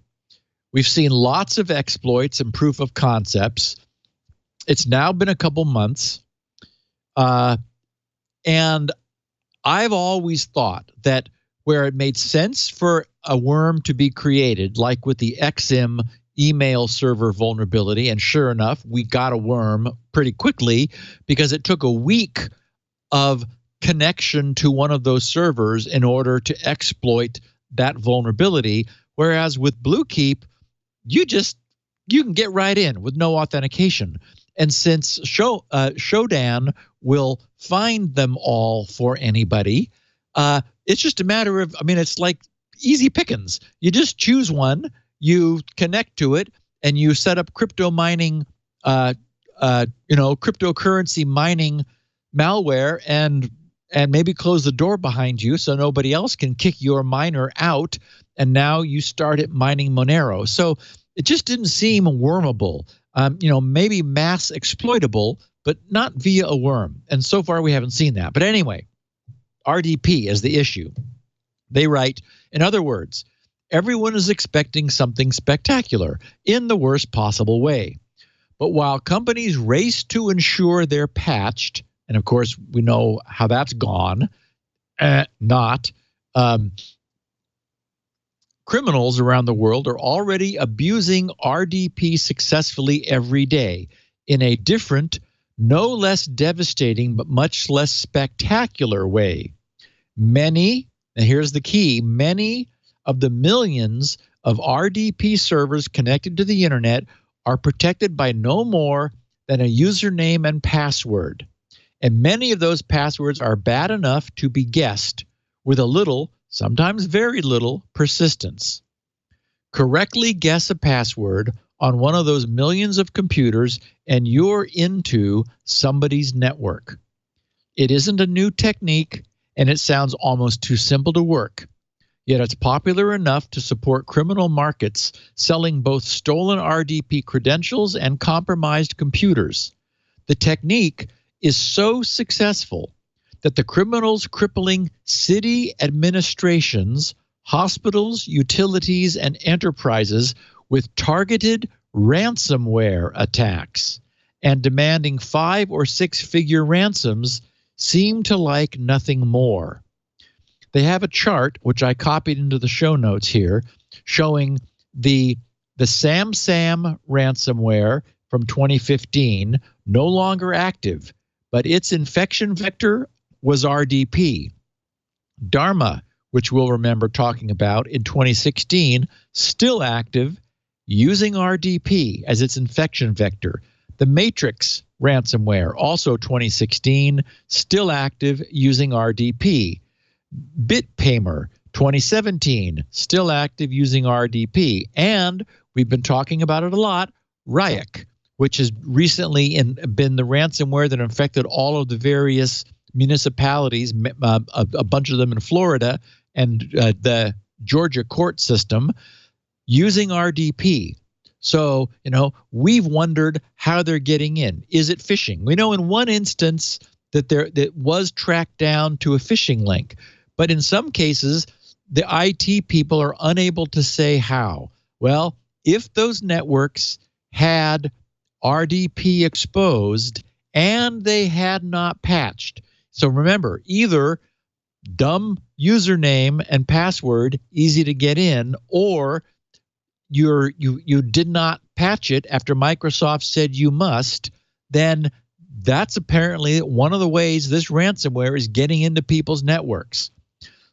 We've seen lots of exploits and proof of concepts. It's now been a couple months, and I've always thought that where it made sense for a worm to be created, like with the XM email server vulnerability, and sure enough, we got a worm pretty quickly because it took a week of connection to one of those servers in order to exploit that vulnerability. Whereas with Blue Keep, you can get right in with no authentication. And since Shodan will find them all for anybody, it's just a matter of, it's like easy pickings. You just choose one, you connect to it, and you set up crypto mining, cryptocurrency mining malware, and maybe close the door behind you so nobody else can kick your miner out. And now you start it mining Monero. So it just didn't seem wormable. Maybe mass exploitable, but not via a worm. And so far we haven't seen that. But anyway, RDP is the issue. They write, in other words, everyone is expecting something spectacular in the worst possible way. But while companies race to ensure they're patched, and of course we know how that's gone, criminals around the world are already abusing RDP successfully every day in a different, no less devastating, but much less spectacular way. Many, and here's the key, many of the millions of RDP servers connected to the internet are protected by no more than a username and password. And many of those passwords are bad enough to be guessed with a little, sometimes very little, persistence. Correctly guess a password on one of those millions of computers and you're into somebody's network. It isn't a new technique, and it sounds almost too simple to work. Yet it's popular enough to support criminal markets selling both stolen RDP credentials and compromised computers. The technique is so successful that the criminals crippling city administrations, hospitals, utilities, and enterprises with targeted ransomware attacks and demanding 5- or 6-figure ransoms seem to like nothing more. They have a chart, which I copied into the show notes here, showing the SamSam ransomware from 2015, no longer active, but its infection vector was RDP. Dharma, which we'll remember talking about in 2016, still active, using RDP as its infection vector. The Matrix ransomware, also 2016, still active, using RDP. BitPaymer, 2017, still active, using RDP. And we've been talking about it a lot, Ryuk, which has recently been the ransomware that infected all of the various municipalities, a bunch of them in Florida, and the Georgia court system, using RDP. So, we've wondered how they're getting in. Is it phishing? We know in one instance that was tracked down to a phishing link, but in some cases, the IT people are unable to say how. Well, if those networks had RDP exposed and they had not patched. So remember, either dumb username and password, easy to get in, or you did not patch it after Microsoft said you must, then that's apparently one of the ways this ransomware is getting into people's networks.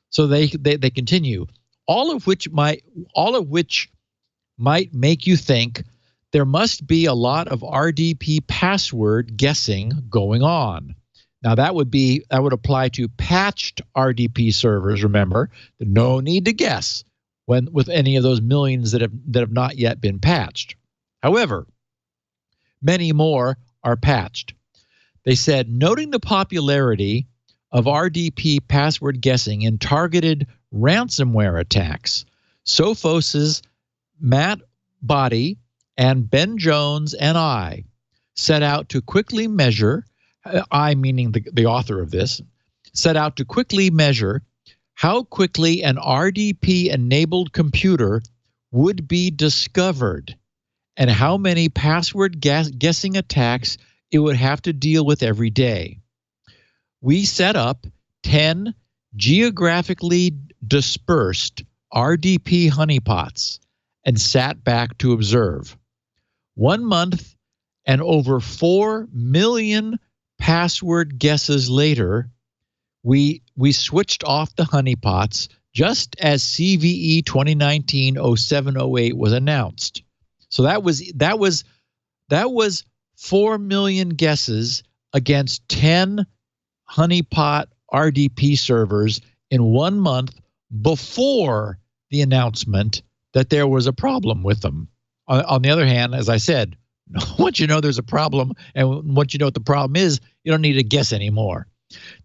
So they continue, all of which might make you think there must be a lot of RDP password guessing going on. Now that would apply to patched RDP servers. Remember, no need to guess with any of those millions that have not yet been patched. However, many more are patched. They said, noting the popularity of RDP password guessing in targeted ransomware attacks, Sophos' Matt Boddy and Ben Jones and I set out to quickly measure, I meaning the author of this, set out to quickly measure how quickly an RDP-enabled computer would be discovered and how many password guessing attacks it would have to deal with every day. We set up 10 geographically dispersed RDP honeypots and sat back to observe. 1 month and over 4 million password guesses later, we switched off the honeypots just as CVE 2019-07-08 was announced. So that was 4 million guesses against 10 honeypot RDP servers in 1 month before the announcement that there was a problem with them. On the other hand, as I said, once you know there's a problem and once you know what the problem is, you don't need to guess anymore.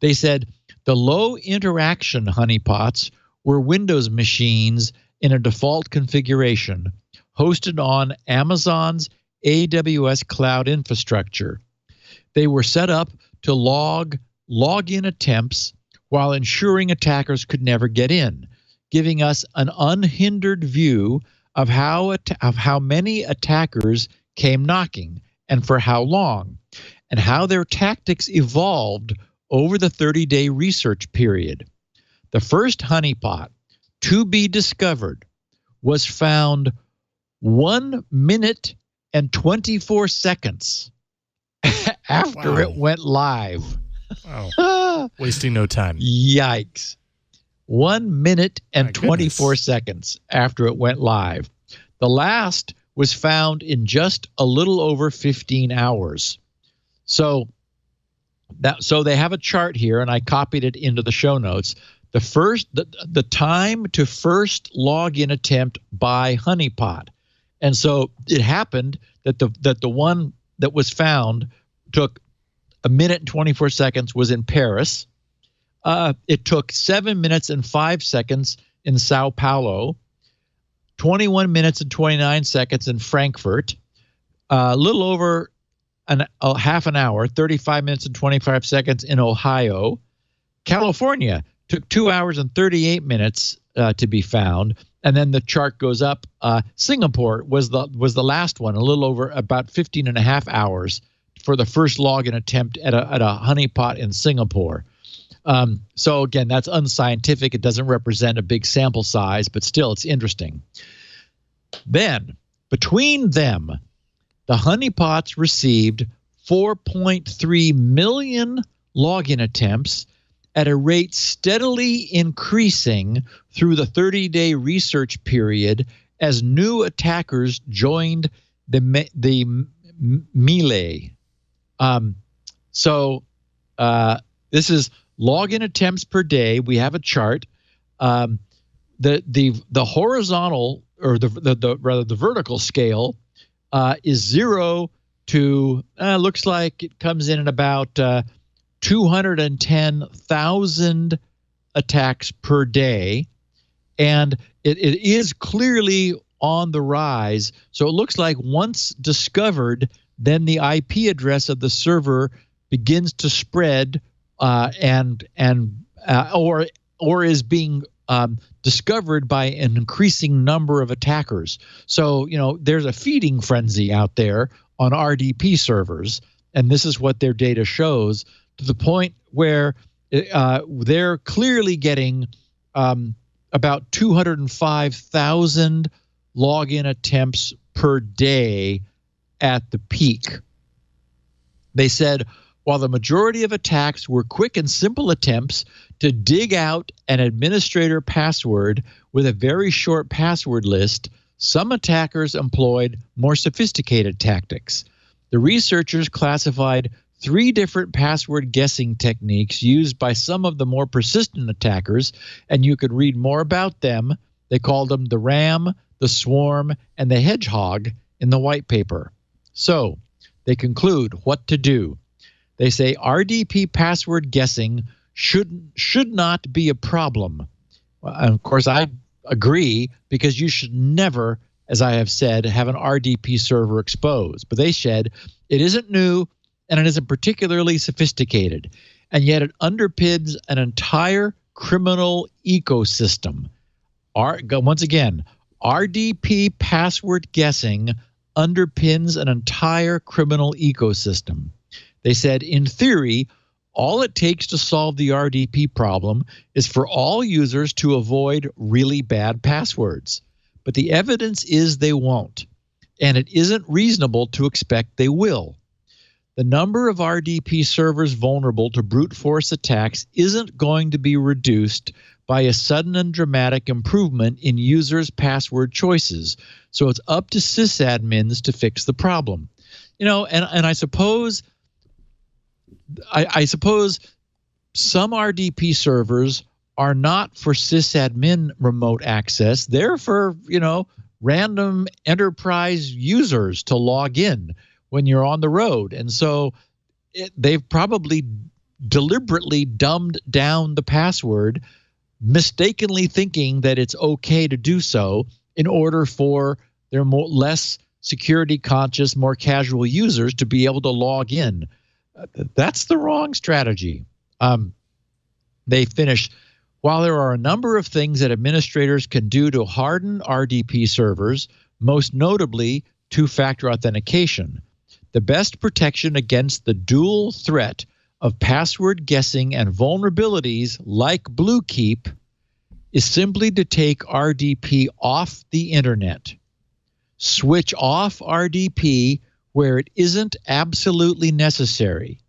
They said the low interaction honeypots were Windows machines in a default configuration hosted on Amazon's AWS cloud infrastructure. They were set up to log-in attempts while ensuring attackers could never get in, giving us an unhindered view of how many attackers came knocking and for how long, and how their tactics evolved over the 30-day research period. The first honeypot to be discovered was found 1 minute and 24 seconds after it went live. Wow. Wasting no time. Yikes. 1 minute and 24 seconds after it went live. The last was found in just a little over 15 hours. So they have a chart here, and I copied it into the show notes. The time to first login attempt by honeypot. And so it happened that the one that was found took 1 minute and 24 seconds was in Paris. It took 7 minutes and 5 seconds in Sao Paulo, 21 minutes and 29 seconds in Frankfurt, a little over half an hour, 35 minutes and 25 seconds in Ohio. California took 2 hours and 38 minutes to be found. And then the chart goes up. Singapore was the last one, a little over about 15 and a half hours for the first login attempt at a honeypot in Singapore. So again, that's unscientific. It doesn't represent a big sample size, but still it's interesting. Then between them, the honeypots received 4.3 million login attempts at a rate steadily increasing through the 30-day research period as new attackers joined the melee. This is login attempts per day. We have a chart. The horizontal, or the vertical scale is 0 to looks like it comes in at about 210,000 attacks per day, and it is clearly on the rise. So it looks like once discovered, then the IP address of the server begins to spread, or is being discovered by an increasing number of attackers. So there's a feeding frenzy out there on RDP servers, and this is what their data shows, to the point where they're clearly getting about 205,000 login attempts per day at the peak. They said, while the majority of attacks were quick and simple attempts to dig out an administrator password with a very short password list, some attackers employed more sophisticated tactics. The researchers classified 3 different password guessing techniques used by some of the more persistent attackers, and you could read more about them. They called them the Ram, the Swarm, and the Hedgehog in the white paper. So they conclude what to do. They say RDP password guessing should not be a problem. And of course, I agree, because you should never, as I have said, have an RDP server exposed. But they said it isn't new and it isn't particularly sophisticated, and yet it underpins an entire criminal ecosystem. Once again, RDP password guessing underpins an entire criminal ecosystem. They said, in theory, all it takes to solve the RDP problem is for all users to avoid really bad passwords. But the evidence is they won't, and it isn't reasonable to expect they will. The number of RDP servers vulnerable to brute force attacks isn't going to be reduced by a sudden and dramatic improvement in users' password choices. So it's up to sysadmins to fix the problem. And I suppose some RDP servers are not for sysadmin remote access. They're for, random enterprise users to log in when you're on the road. And so they've probably deliberately dumbed down the password, mistakenly thinking that it's okay to do so in order for their less security conscious, more casual users to be able to log in. That's the wrong strategy. They finish, while there are a number of things that administrators can do to harden RDP servers, most notably two-factor authentication, the best protection against the dual threat of password guessing and vulnerabilities like Bluekeep is simply to take RDP off the internet. Switch off RDP where it isn't absolutely necessary,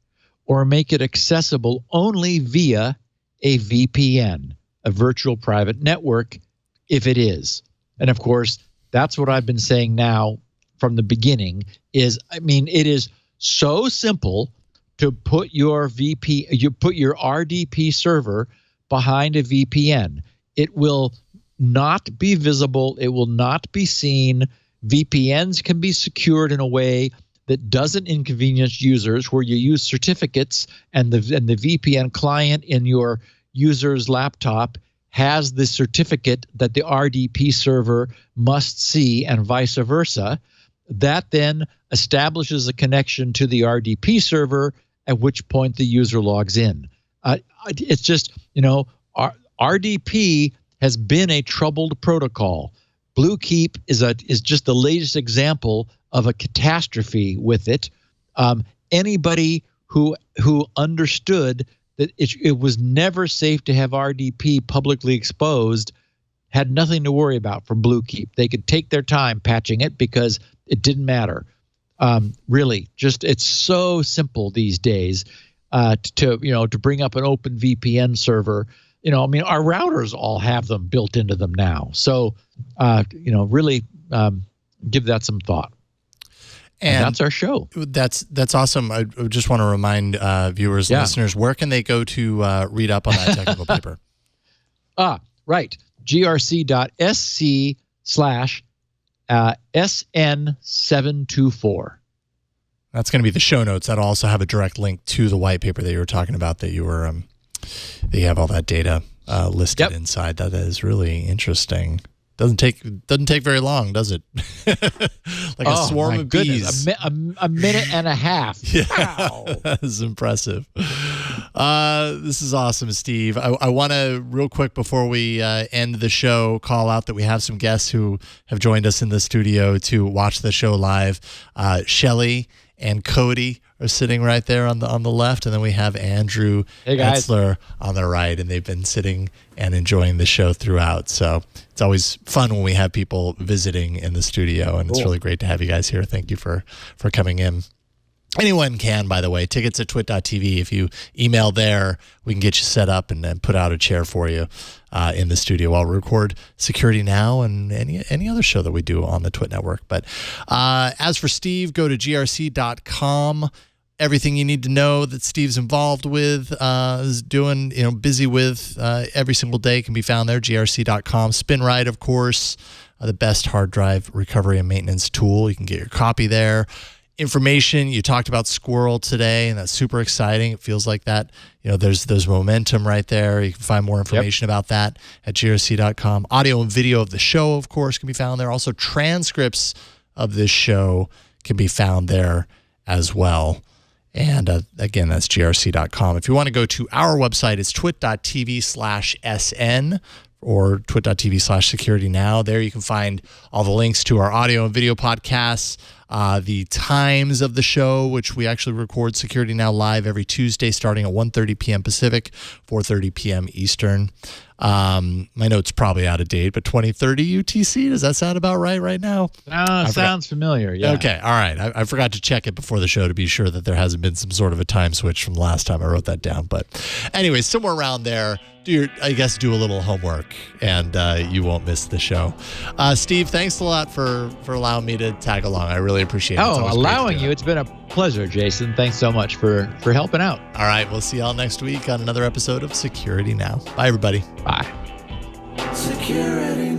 or make it accessible only via a VPN, a virtual private network, if it is. And of course, that's what I've been saying now from the beginning is, it is so simple to put your RDP server behind a VPN. It will not be visible. It will not be seen. VPNs can be secured in a way that doesn't inconvenience users, where you use certificates and the VPN client in your user's laptop has the certificate that the RDP server must see, and vice versa. that then establishes a connection to the RDP server, at which point the user logs in. It's just, RDP has been a troubled protocol. Bluekeep is just the latest example of a catastrophe with it. Anybody who understood that it was never safe to have RDP publicly exposed had nothing to worry about from Bluekeep. They could take their time patching it because it didn't matter. Really, just it's so simple these days to bring up an open VPN server. Our routers all have them built into them now. So, really give that some thought. And that's our show. That's awesome. I just want to remind viewers and listeners, where can they go to read up on that technical paper? Right. grc.sc/SN724. That's going to be the show notes. That'll also have a direct link to the white paper that you were talking about that you were that you have all that data listed inside. That is really interesting. Doesn't take very long, does it? Like a swarm of bees. A minute and a half. Yeah, wow. That's impressive. This is awesome, Steve. I want to, real quick before we end the show, call out that we have some guests who have joined us in the studio to watch the show live. Shelly and Cody are sitting right there on the left, and then we have Andrew Etzler on the right, and they've been sitting and enjoying the show throughout. So it's always fun when we have people visiting in the studio, and It's really great to have you guys here. Thank you for coming in. Anyone can, by the way. Tickets at twit.tv. If you email there, we can get you set up and then put out a chair for you in the studio while we record Security Now and any other show that we do on the Twit Network. But as for Steve, go to grc.com. Everything you need to know that Steve's involved with, is doing, busy with every single day can be found there, grc.com. SpinRite, of course, the best hard drive recovery and maintenance tool. You can get your copy there. Information, you talked about Squirrel today, and that's super exciting. It feels like that, there's momentum right there. You can find more information about that at grc.com. Audio and video of the show, of course, can be found there. Also, transcripts of this show can be found there as well. And again, that's grc.com. If you want to go to our website, it's twit.tv/SN or twit.tv/security now. There you can find all the links to our audio and video podcasts, the times of the show, which we actually record Security Now live every Tuesday starting at 1:30 p.m. Pacific, 4:30 p.m. Eastern. My note's probably out of date, but 20:30 UTC, does that sound about right now? Sounds familiar, yeah. Okay, all right. I forgot to check it before the show to be sure that there hasn't been some sort of a time switch from the last time I wrote that down. But anyway, somewhere around there, do a little homework, and you won't miss the show. Steve, thanks a lot for allowing me to tag along. I really appreciate it. Allowing you. It's been a pleasure, Jason. Thanks so much for helping out. All right, we'll see y'all next week on another episode of Security Now. Bye, everybody. Bye. Security